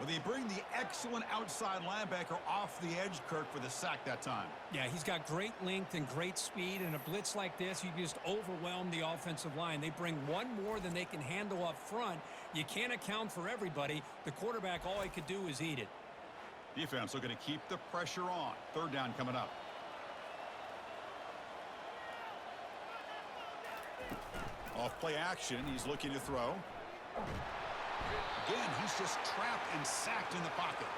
But they bring the excellent outside linebacker off the edge, Kirk, for the sack that time. Yeah, he's got great length and great speed. And a blitz like this, you just overwhelm the offensive line. They bring one more than they can handle up front. You can't account for everybody. The quarterback, all he could do is eat it. Defense looking to keep the pressure on. 3rd down coming up. Off play action, he's looking to throw. Again, he's just trapped and sacked in the pocket.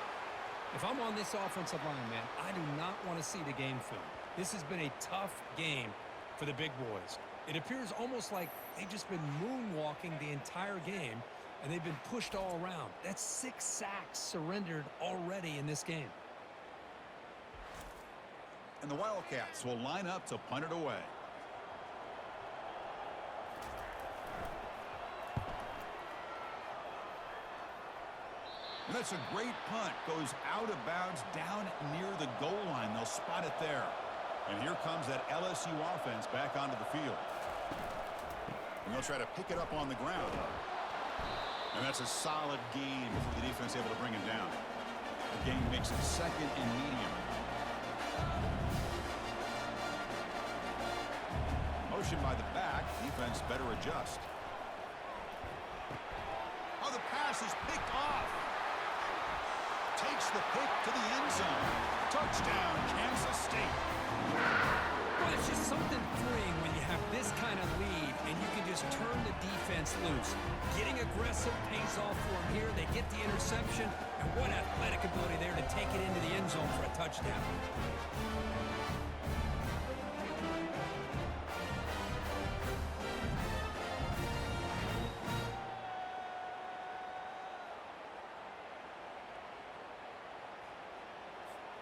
If I'm on this offensive line, man, I do not want to see the game film. This has been a tough game for the big boys. It appears almost like they've just been moonwalking the entire game, and they've been pushed all around. That's 6 sacks surrendered already in this game. And the Wildcats will line up to punt it away. And that's a great punt. Goes out of bounds down near the goal line. They'll spot it there. And here comes that LSU offense back onto the field. And they'll try to pick it up on the ground. And that's a solid gain before the defense able to bring him down. The game makes it 2nd and medium. Motion by the back. Defense better adjust. Oh, the pass is picked off. Takes the pick to the end zone. Touchdown, Kansas State. Well, it's just something freeing when you have this kind of lead and you can just turn the defense loose. Getting aggressive pays off for them here. They get the interception, and what athletic ability there to take it into the end zone for a touchdown.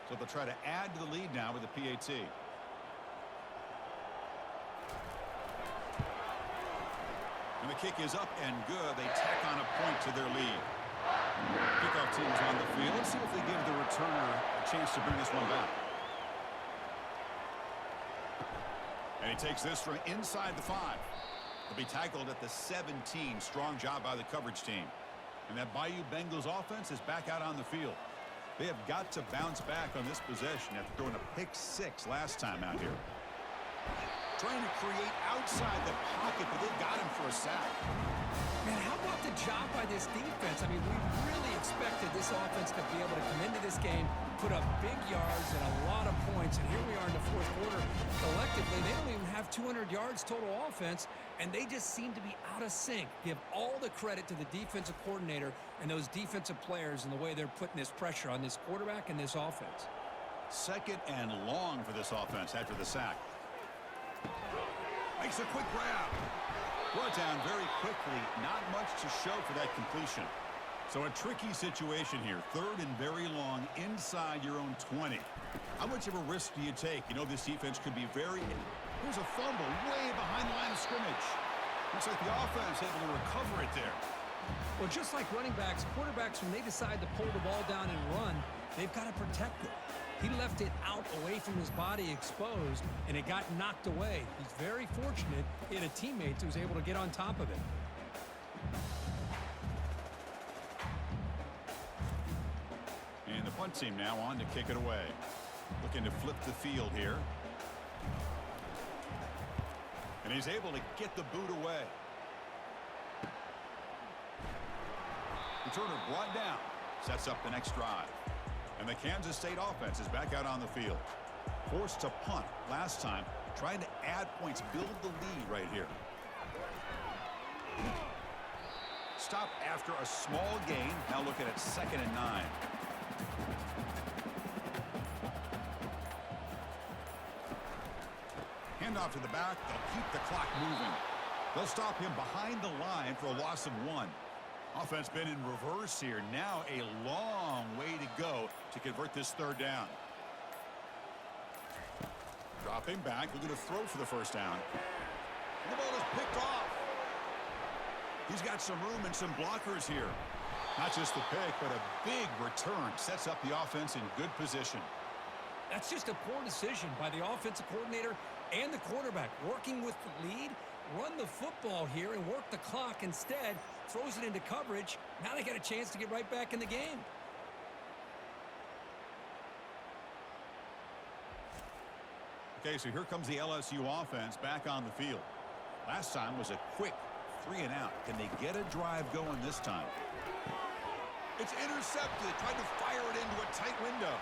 So they'll try to add to the lead now with the PAT. And the kick is up and good. They tack on a point to their lead. Kickoff team is on the field. Let's see if they give the returner a chance to bring this one back. And he takes this from inside the 5. He'll be tackled at the 17. Strong job by the coverage team. And that Bayou Bengals offense is back out on the field. They have got to bounce back on this possession after throwing a pick 6 last time out here. Trying to create outside the pocket, but they got him for a sack. Man, how about the job by this defense? I mean, we really expected this offense to be able to come into this game, put up big yards and a lot of points, and here we are in the 4th quarter. Collectively, they don't even have 200 yards total offense, and they just seem to be out of sync. Give all the credit to the defensive coordinator and those defensive players and the way they're putting this pressure on this quarterback and this offense. 2nd and long for this offense after the sack. Makes a quick grab. Brought down very quickly. Not much to show for that completion. So a tricky situation here. 3rd and very long inside your own 20. How much of a risk do you take? You know this defense could be very... Here's a fumble way behind the line of scrimmage. Looks like the offense able to recover it there. Well, just like running backs, quarterbacks, when they decide to pull the ball down and run, they've got to protect it. He left it out away from his body exposed, and it got knocked away. He's very fortunate he had a teammate who was able to get on top of it. And the punt team now on to kick it away. Looking to flip the field here. And he's able to get the boot away. Returner brought down. Sets up the next drive. And the Kansas State offense is back out on the field. Forced to punt last time. Trying to add points, build the lead right here. Stop after a small gain. Now looking at 2nd and 9. Handoff to the back. They'll keep the clock moving. They'll stop him behind the line for a loss of 1. Offense been in reverse here. Now a long way to go to convert this 3rd down. Dropping back, looking to throw for the 1st down. And the ball is picked off. He's got some room and some blockers here. Not just the pick, but a big return sets up the offense in good position. That's just a poor decision by the offensive coordinator and the quarterback. Working with the lead, run the football here and work the clock instead. Throws it into coverage. Now they got a chance to get right back in the game. Okay, so here comes the LSU offense back on the field. Last time was a quick 3 and out. Can they get a drive going this time? It's intercepted. Tried to fire it into a tight window.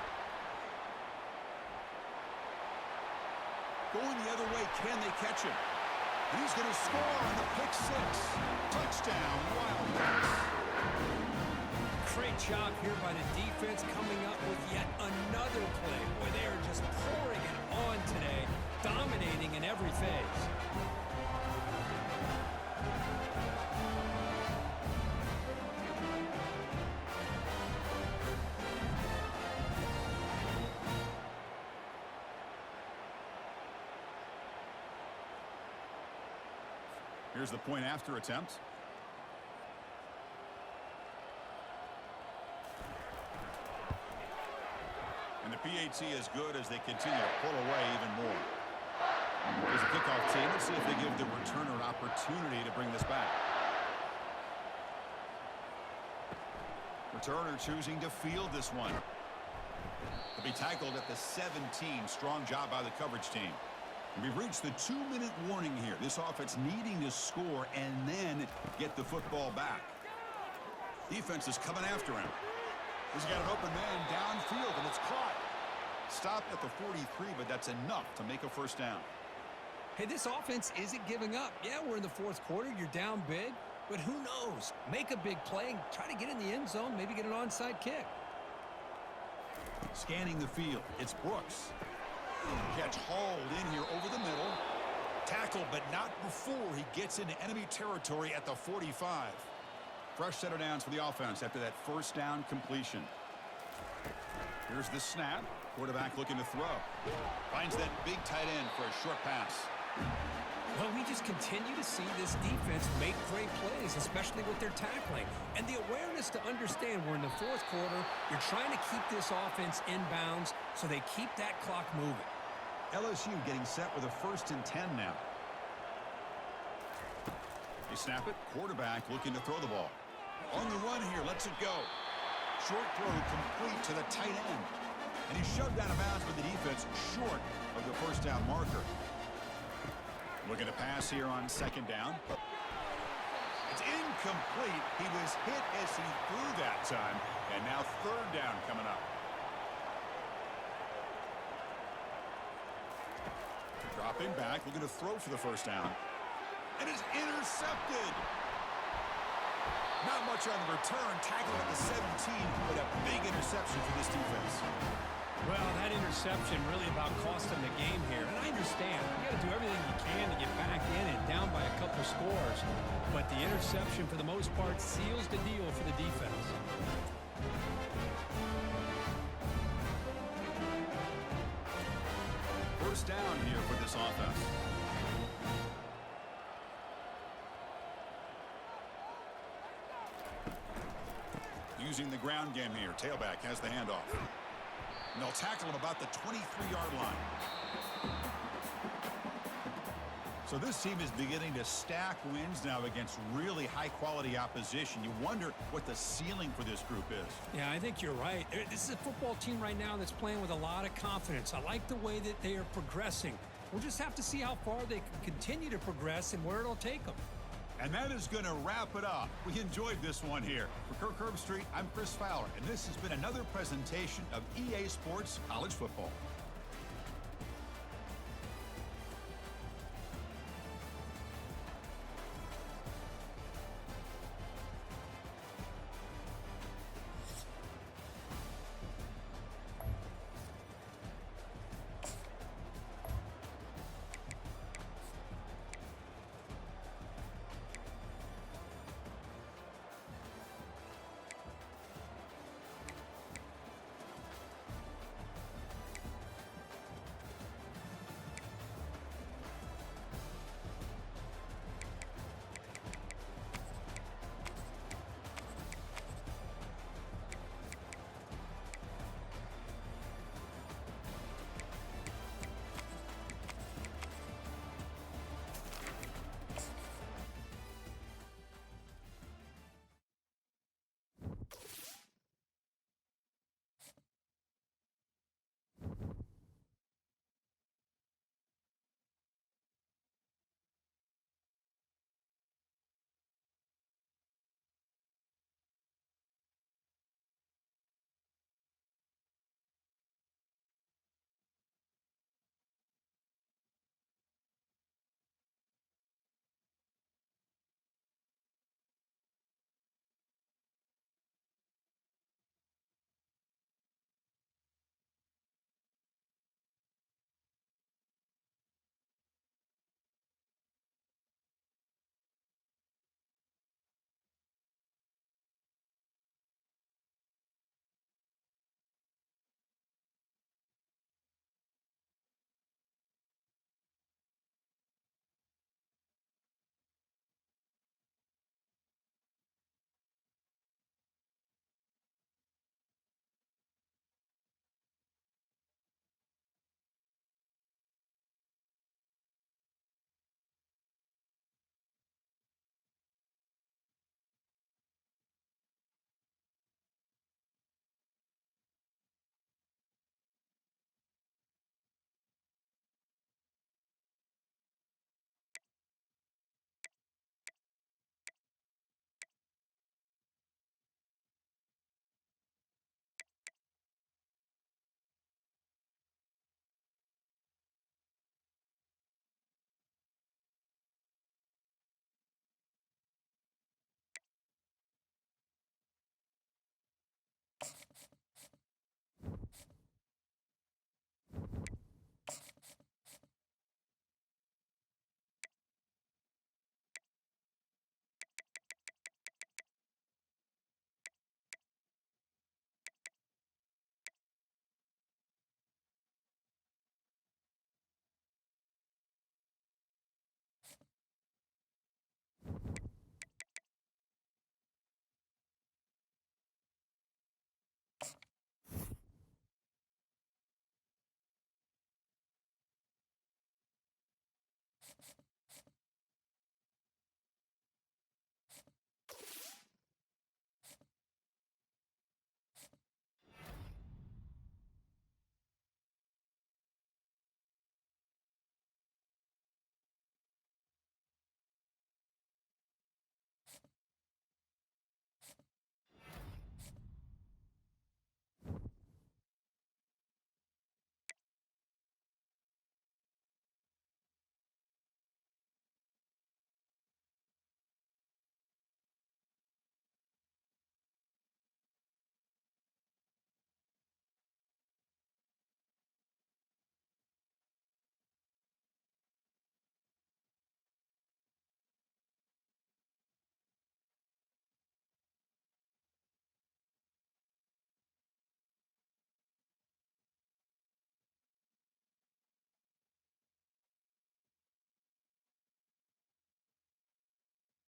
Going the other way, can they catch him? And he's going to score on the pick 6. Touchdown, Wildcats. Great job here by the defense coming up with yet another play. Boy, they are just pouring it on today, dominating in every phase. Here's the point after attempt. And the PAT PAT is good as they continue to pull away even more. There's a kickoff team. Let's see if they give the returner an opportunity to bring this back. Returner choosing to field this one. To be tackled at the 17. Strong job by the coverage team. And we've reached the 2-minute warning here. This offense needing to score and then get the football back. Defense is coming after him. He's got an open man downfield, and it's caught. Stopped at the 43, but that's enough to make a first down. Hey, this offense isn't giving up. Yeah, we're in the fourth quarter. You're down big. But who knows? Make a big play and try to get in the end zone, maybe get an onside kick. Scanning the field. It's Brooks. Catch hauled in here over the middle. Tackled, but not before he gets into enemy territory at the 45. Fresh set of downs for the offense after that first down completion. Here's the snap. Quarterback looking to throw. Finds that big tight end for a short pass. Well, we just continue to see this defense make great plays, especially with their tackling. And the awareness to understand we're in the fourth quarter, you're trying to keep this offense in bounds so they keep that clock moving. LSU getting set with a 1st and 10 now. They snap it. Quarterback looking to throw the ball. On the run here, lets it go. Short throw complete to the tight end. And he's shoved out of bounds with the defense short of the first down marker. Looking to pass here on 2nd down. It's incomplete. He was hit as he threw that time. And now 3rd down coming up. Dropping back, looking to throw for the first down. And it's intercepted. Not much on the return. Tackled at the 17, but a big interception for this defense. Well, that interception really about cost them the game here. And I understand. You got to do everything you can to get back in and down by a couple scores. But the interception, for the most part, seals the deal for the defense. First down here for this offense. Using the ground game here. Tailback has the handoff. And they'll tackle him about the 23-yard line. So this team is beginning to stack wins now against really high-quality opposition. You wonder what the ceiling for this group is. Yeah, I think you're right. This is a football team right now that's playing with a lot of confidence. I like the way that they are progressing. We'll just have to see how far they can continue to progress and where it'll take them. And that is going to wrap it up. We enjoyed this one here. For Kirk Herbstreit, I'm Chris Fowler, and this has been another presentation of EA Sports College Football.